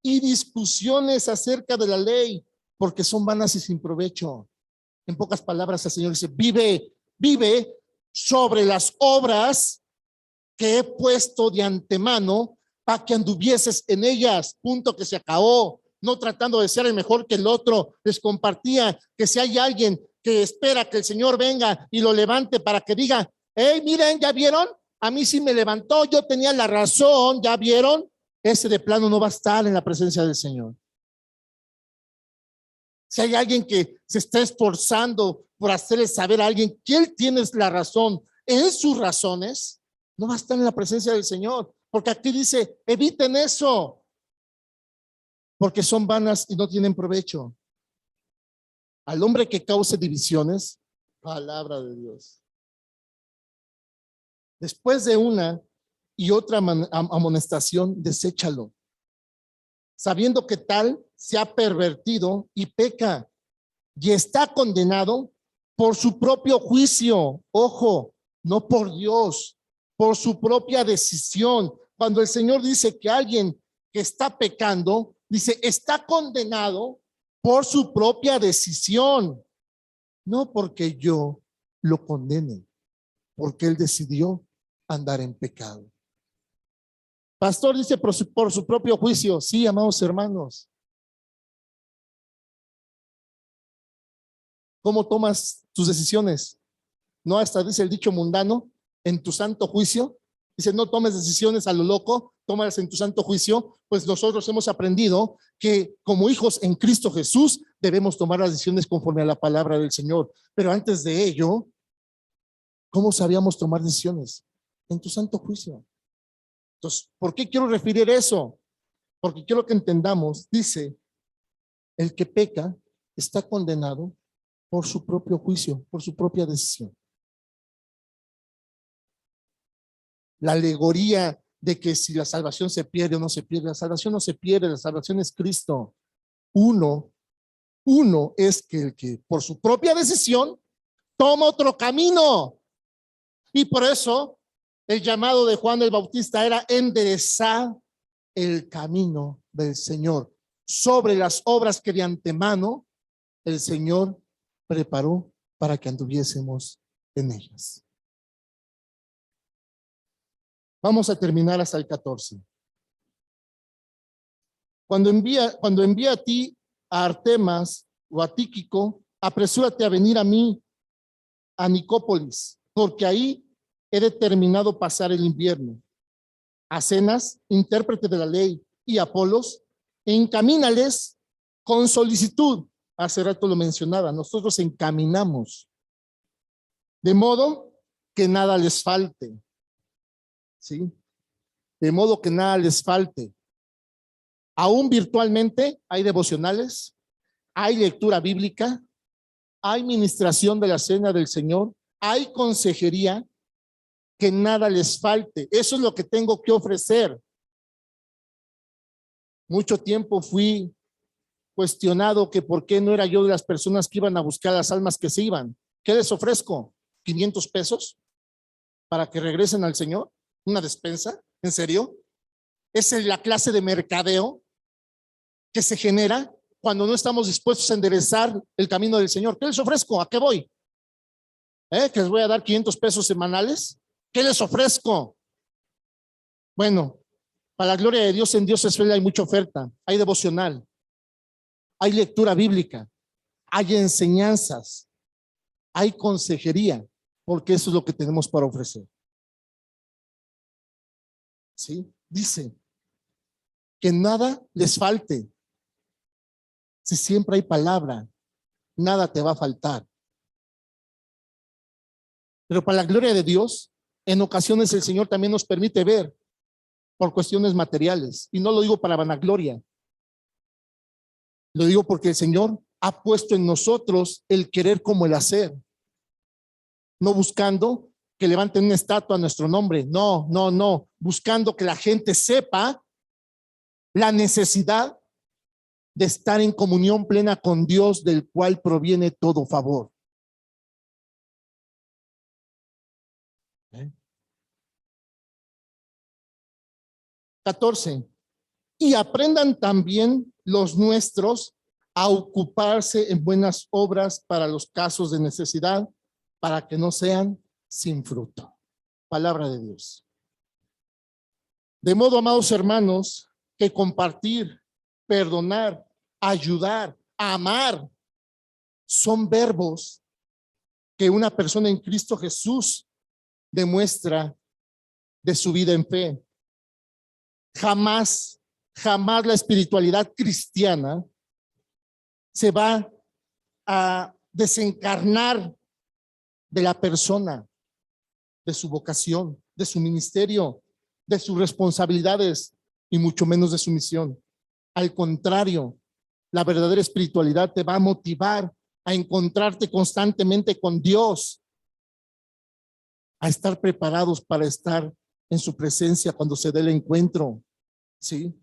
y discusiones acerca de la ley, porque son vanas y sin provecho. En pocas palabras, el Señor dice, vive sobre las obras que he puesto de antemano para que anduvieses en ellas. Punto, que se acabó. No tratando de ser el mejor que el otro. Les compartía que si hay alguien que espera que el Señor venga y lo levante para que diga, hey, miren, ¿ya vieron? A mí sí me levantó, yo tenía la razón, ¿ya vieron? Ese de plano no va a estar en la presencia del Señor. Si hay alguien que se está esforzando por hacerle saber a alguien que él tiene la razón en sus razones, no va a estar en la presencia del Señor. Porque aquí dice, eviten eso, porque son vanas y no tienen provecho. Al hombre que cause divisiones, palabra de Dios. Después de una y otra amonestación, deséchalo, sabiendo que tal se ha pervertido y peca y está condenado por su propio juicio. Ojo, no por Dios, por su propia decisión. Cuando el Señor dice que alguien que está pecando, dice, está condenado por su propia decisión, no porque yo lo condene, porque él decidió andar en pecado. Pastor dice por su propio juicio. Sí, amados hermanos. ¿Cómo tomas tus decisiones? No, hasta dice el dicho mundano, en tu santo juicio. Dice, no tomes decisiones a lo loco, tómalas en tu santo juicio. Pues nosotros hemos aprendido que como hijos en Cristo Jesús debemos tomar las decisiones conforme a la palabra del Señor. Pero antes de ello, ¿cómo sabíamos tomar decisiones? En tu santo juicio. Entonces, ¿por qué quiero referir eso? Porque quiero que entendamos, dice, el que peca está condenado por su propio juicio, por su propia decisión. La alegoría de que si la salvación se pierde o no se pierde, la salvación no se pierde, la salvación es Cristo. Uno es que el que por su propia decisión toma otro camino. Y por eso el llamado de Juan el Bautista era enderezar el camino del Señor sobre las obras que de antemano el Señor preparó para que anduviésemos en ellas. Vamos a terminar hasta el 14. Cuando envía a ti a Artemas o a Tíquico, apresúrate a venir a mí, a Nicópolis, porque ahí he determinado pasar el invierno. A Zenas, intérprete de la ley, y a Apolos, encamínales con solicitud. Hace rato lo mencionaba, nosotros encaminamos, de modo que nada les falte. ¿Sí? De modo que nada les falte. Aún virtualmente hay devocionales, hay lectura bíblica, hay ministración de la cena del Señor, hay consejería, que nada les falte. Eso es lo que tengo que ofrecer. Mucho tiempo fui cuestionado que por qué no era yo de las personas que iban a buscar las almas que se iban. ¿Qué les ofrezco? ¿500 pesos para que regresen al Señor? ¿Una despensa? ¿En serio? ¿Esa es la clase de mercadeo que se genera cuando no estamos dispuestos a enderezar el camino del Señor? ¿Qué les ofrezco? ¿A qué voy? ¿Que les voy a dar 500 pesos semanales? ¿Qué les ofrezco? Bueno, para la gloria de Dios, en Dios es fiel, hay mucha oferta, hay devocional, hay lectura bíblica, hay enseñanzas, hay consejería, porque eso es lo que tenemos para ofrecer. ¿Sí? Dice que nada les falte. Si siempre hay palabra, nada te va a faltar. Pero para la gloria de Dios, en ocasiones el Señor también nos permite ver por cuestiones materiales. Y no lo digo para vanagloria. Lo digo porque el Señor ha puesto en nosotros el querer como el hacer. No buscando que levanten una estatua a nuestro nombre. No. Buscando que la gente sepa la necesidad de estar en comunión plena con Dios, del cual proviene todo favor. 14. Y aprendan también los nuestros a ocuparse en buenas obras para los casos de necesidad, para que no sean sin fruto. Palabra de Dios. De modo, amados hermanos, que compartir, perdonar, ayudar, amar, son verbos que una persona en Cristo Jesús demuestra de su vida en fe. Jamás la espiritualidad cristiana se va a desencarnar de la persona, de su vocación, de su ministerio, de sus responsabilidades y mucho menos de su misión. Al contrario, la verdadera espiritualidad te va a motivar a encontrarte constantemente con Dios, a estar preparados para estar en su presencia cuando se dé el encuentro, ¿sí?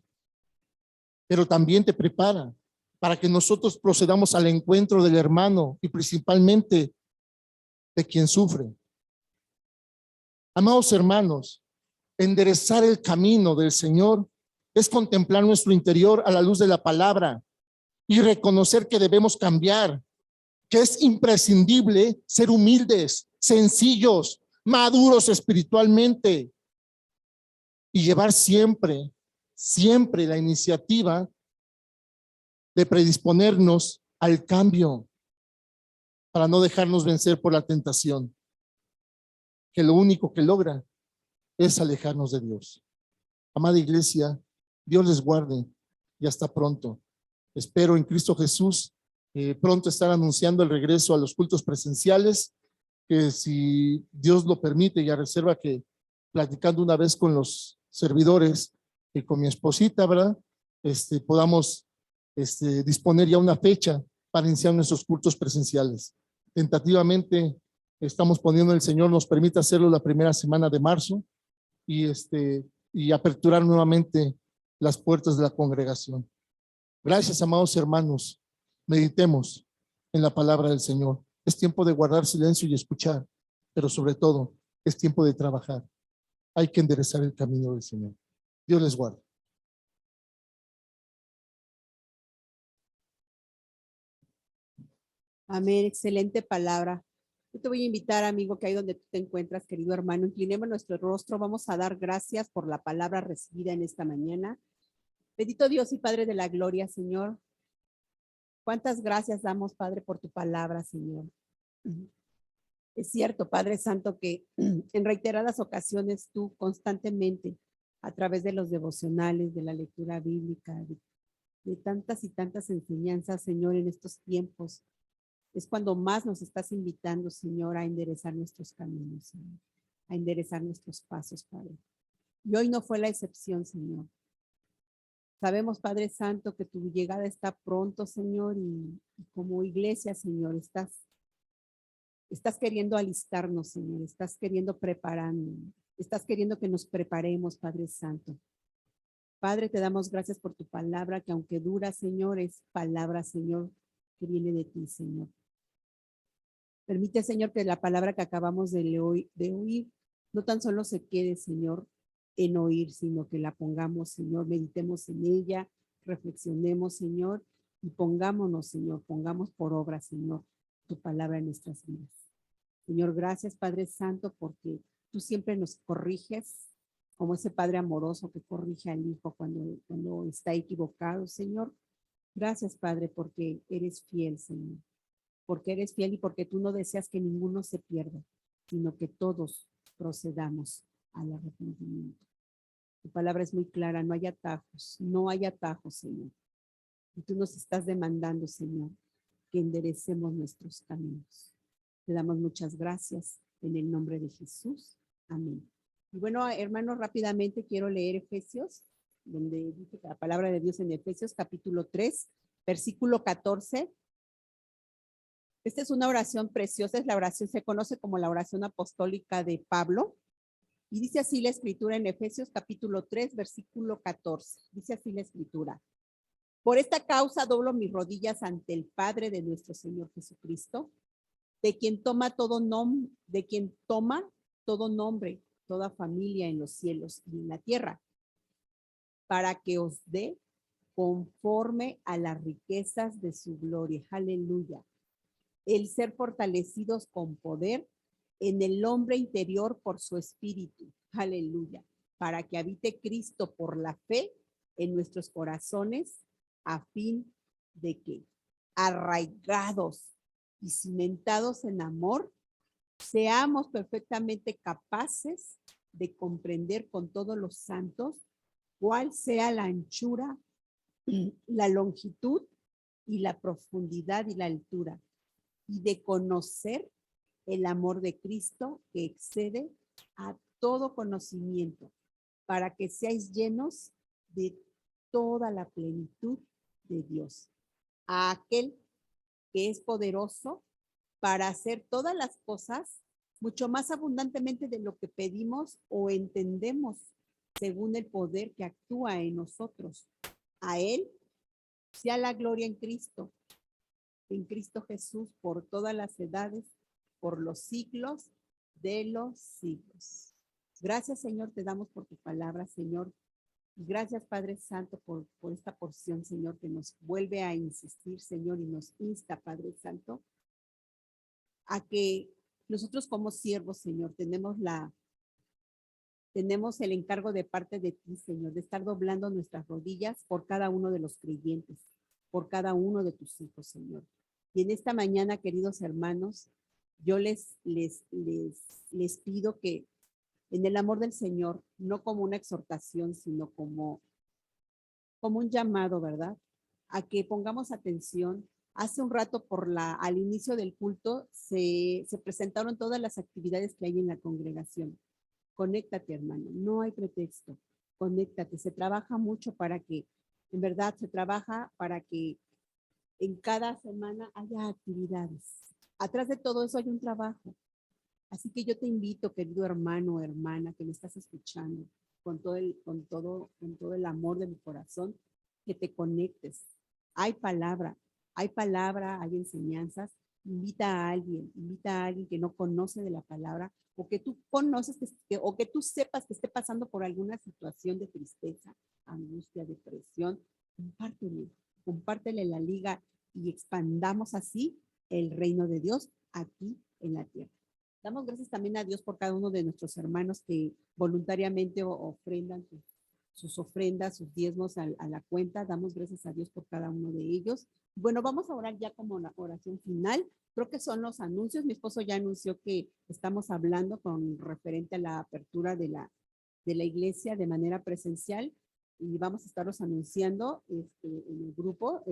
Pero también te prepara para que nosotros procedamos al encuentro del hermano y principalmente de quien sufre. Amados hermanos, enderezar el camino del Señor es contemplar nuestro interior a la luz de la palabra y reconocer que debemos cambiar, que es imprescindible ser humildes, sencillos, maduros espiritualmente y llevar siempre la iniciativa de predisponernos al cambio para no dejarnos vencer por la tentación, que lo único que logra es alejarnos de Dios. Amada iglesia, Dios les guarde y hasta pronto. Espero en Cristo Jesús pronto estar anunciando el regreso a los cultos presenciales, que si Dios lo permite y a reserva que platicando una vez con los servidores y con mi esposita, ¿verdad? Podamos disponer ya una fecha para iniciar nuestros cultos presenciales. Tentativamente estamos poniendo, el Señor nos permite hacerlo la primera semana de marzo y aperturar nuevamente las puertas de la congregación. Gracias, amados hermanos. Meditemos en la palabra del Señor. Es tiempo de guardar silencio y escuchar, pero sobre todo es tiempo de trabajar. Hay que enderezar el camino del Señor. Dios les guarde. Amén, excelente palabra. Yo te voy a invitar, amigo, que ahí donde tú te encuentras, querido hermano, inclinemos nuestro rostro, vamos a dar gracias por la palabra recibida en esta mañana. Bendito Dios y Padre de la gloria, Señor. Cuántas gracias damos, Padre, por tu palabra, Señor. Es cierto, Padre Santo, que en reiteradas ocasiones tú constantemente, a través de los devocionales, de la lectura bíblica, de tantas y tantas enseñanzas, Señor, en estos tiempos, es cuando más nos estás invitando, Señor, a enderezar nuestros caminos, Señor, a enderezar nuestros pasos, Padre. Y hoy no fue la excepción, Señor. Sabemos, Padre Santo, que tu llegada está pronto, Señor, y como iglesia, Señor, estás queriendo alistarnos, Señor, estás queriendo prepararnos, estás queriendo que nos preparemos, Padre Santo. Padre, te damos gracias por tu palabra, que aunque dura, Señor, es palabra, Señor, que viene de ti, Señor. Permite, Señor, que la palabra que acabamos de oír no tan solo se quede, Señor, en oír, sino que la pongamos, Señor, meditemos en ella, reflexionemos, Señor, y pongámonos, Señor, pongamos por obra, Señor, tu palabra en nuestras vidas. Señor, gracias, Padre Santo, porque tú siempre nos corriges, como ese Padre amoroso que corrige al Hijo cuando está equivocado, Señor. Gracias, Padre, porque eres fiel, Señor. Porque eres fiel y porque tú no deseas que ninguno se pierda, sino que todos procedamos al arrepentimiento. Tu palabra es muy clara, no hay atajos, Señor. Y tú nos estás demandando, Señor, que enderecemos nuestros caminos. Te damos muchas gracias en el nombre de Jesús. Amén. Y bueno, hermanos, rápidamente quiero leer Efesios, donde dice la palabra de Dios en Efesios capítulo 3, versículo 14. Esta es una oración preciosa, se conoce como la oración apostólica de Pablo. Y dice así la escritura en Efesios capítulo 3, versículo 14. Dice así la escritura. Por esta causa doblo mis rodillas ante el Padre de nuestro Señor Jesucristo, de quien toma todo nombre, toda familia en los cielos y en la tierra, para que os dé conforme a las riquezas de su gloria. Aleluya. El ser fortalecidos con poder en el hombre interior por su espíritu. Aleluya. Para que habite Cristo por la fe en nuestros corazones, a fin de que, arraigados y cimentados en amor, seamos perfectamente capaces de comprender con todos los santos cuál sea la anchura, la longitud y la profundidad y la altura, y de conocer el amor de Cristo que excede a todo conocimiento, para que seáis llenos de toda la plenitud de Dios. A aquel que es poderoso para hacer todas las cosas mucho más abundantemente de lo que pedimos o entendemos, según el poder que actúa en nosotros. A él sea la gloria en Cristo Jesús, por todas las edades, por los siglos de los siglos. Gracias, Señor, te damos por tu palabra, Señor. Y gracias, Padre Santo, por esta porción, Señor, que nos vuelve a insistir, Señor, y nos insta, Padre Santo, a que nosotros como siervos, Señor, tenemos el encargo de parte de ti, Señor, de estar doblando nuestras rodillas por cada uno de los creyentes, por cada uno de tus hijos, Señor. Y en esta mañana, queridos hermanos, yo les pido que en el amor del Señor, no como una exhortación, sino como un llamado, ¿verdad? A que pongamos atención. Hace un rato al inicio del culto se presentaron todas las actividades que hay en la congregación. Conéctate, hermano, no hay pretexto. Conéctate, se trabaja mucho para que, en verdad, se trabaja para que en cada semana haya actividades. Atrás de todo eso hay un trabajo. Así que yo te invito, querido hermano o hermana que me estás escuchando, con todo el amor de mi corazón, que te conectes. Hay palabra, hay enseñanzas. Invita a alguien que no conoce de la palabra, o que tú conoces, o que tú sepas que esté pasando por alguna situación de tristeza, angustia, depresión. Compártele la liga y expandamos así el reino de Dios aquí en la tierra. Damos gracias también a Dios por cada uno de nuestros hermanos que voluntariamente ofrendan sus ofrendas, sus diezmos a la cuenta. Damos gracias a Dios por cada uno de ellos. Bueno, vamos a orar ya como la oración final. Creo que son los anuncios. Mi esposo ya anunció que estamos hablando con referente a la apertura de la iglesia de manera presencial, y vamos a estarlos anunciando en el grupo.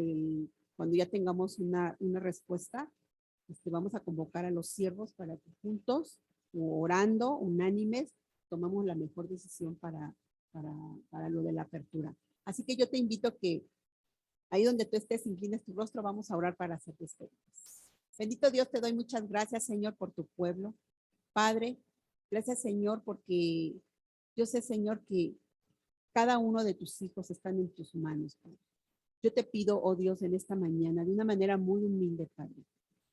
Cuando ya tengamos una respuesta, vamos a convocar a los siervos para que juntos, orando, unánimes, tomamos la mejor decisión para lo de la apertura. Así que yo te invito que ahí donde tú estés, inclines tu rostro, vamos a orar para hacer despedidas. Bendito Dios, te doy muchas gracias, Señor, por tu pueblo. Padre, gracias, Señor, porque yo sé, Señor, que cada uno de tus hijos están en tus manos, Padre. Yo te pido, oh Dios, en esta mañana, de una manera muy humilde, Padre,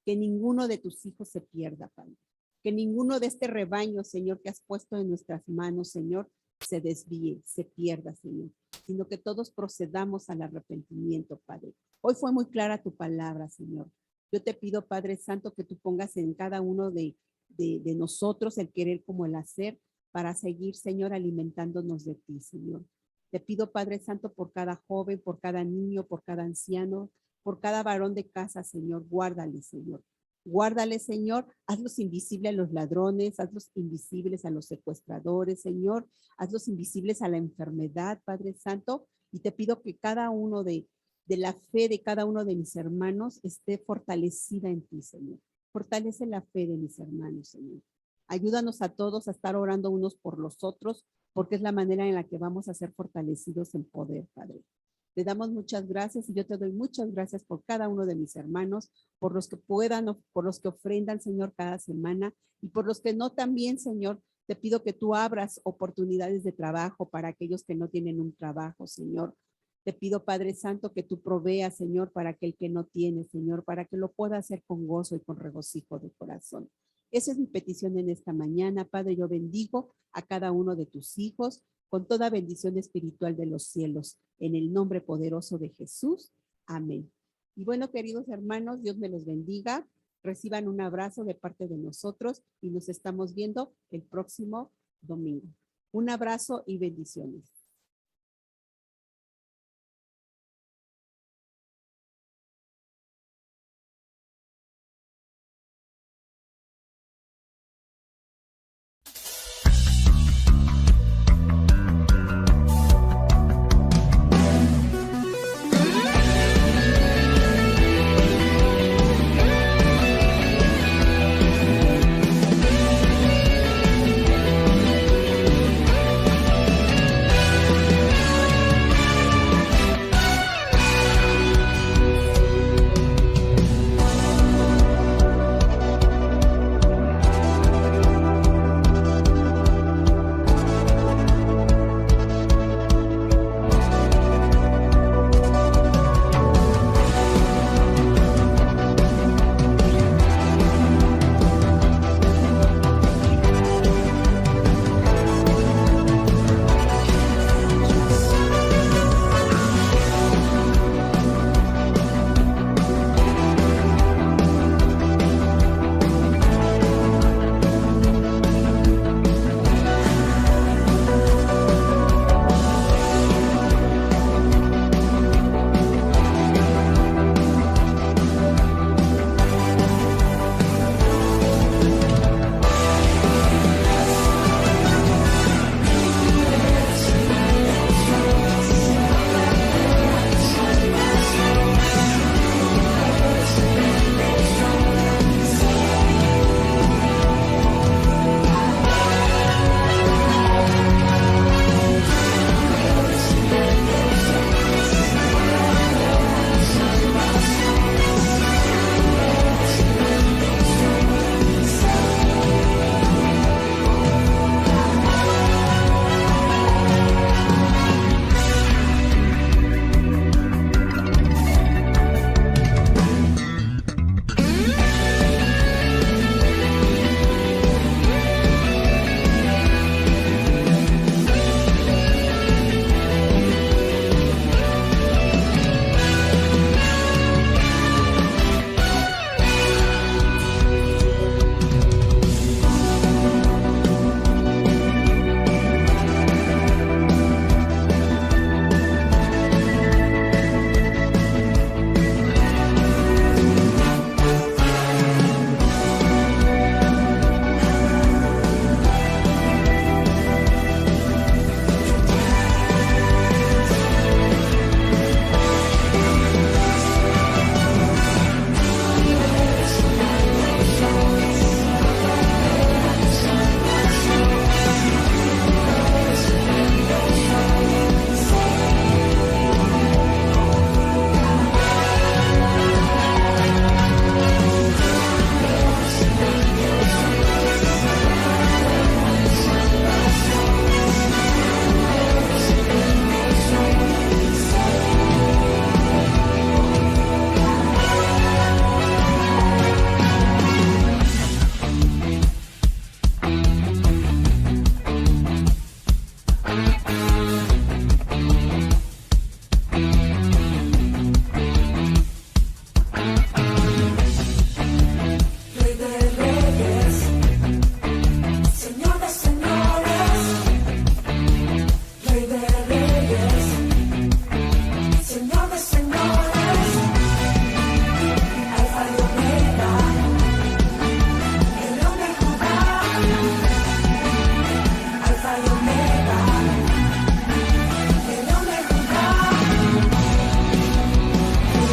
que ninguno de tus hijos se pierda, Padre. Que ninguno de este rebaño, Señor, que has puesto en nuestras manos, Señor, se desvíe, se pierda, Señor, sino que todos procedamos al arrepentimiento, Padre. Hoy fue muy clara tu palabra, Señor. Yo te pido, Padre Santo, que tú pongas en cada uno de nosotros el querer como el hacer, para seguir, Señor, alimentándonos de ti, Señor. Te pido, Padre Santo, por cada joven, por cada niño, por cada anciano, por cada varón de casa, Señor. Guárdale, Señor. Guárdale, Señor. Hazlos invisibles a los ladrones, hazlos invisibles a los secuestradores, Señor. Hazlos invisibles a la enfermedad, Padre Santo. Y te pido que cada uno de la fe de cada uno de mis hermanos esté fortalecida en ti, Señor. Fortalece la fe de mis hermanos, Señor. Ayúdanos a todos a estar orando unos por los otros, porque es la manera en la que vamos a ser fortalecidos en poder, Padre. Te damos muchas gracias y yo te doy muchas gracias por cada uno de mis hermanos, por los que puedan, por los que ofrendan, Señor, cada semana, y por los que no también, Señor. Te pido que tú abras oportunidades de trabajo para aquellos que no tienen un trabajo, Señor. Te pido, Padre Santo, que tú proveas, Señor, para aquel que no tiene, Señor, para que lo pueda hacer con gozo y con regocijo de corazón. Esa es mi petición en esta mañana, Padre. Yo bendigo a cada uno de tus hijos, con toda bendición espiritual de los cielos, en el nombre poderoso de Jesús. Amén. Y bueno, queridos hermanos, Dios me los bendiga. Reciban un abrazo de parte de nosotros y nos estamos viendo el próximo domingo. Un abrazo y bendiciones.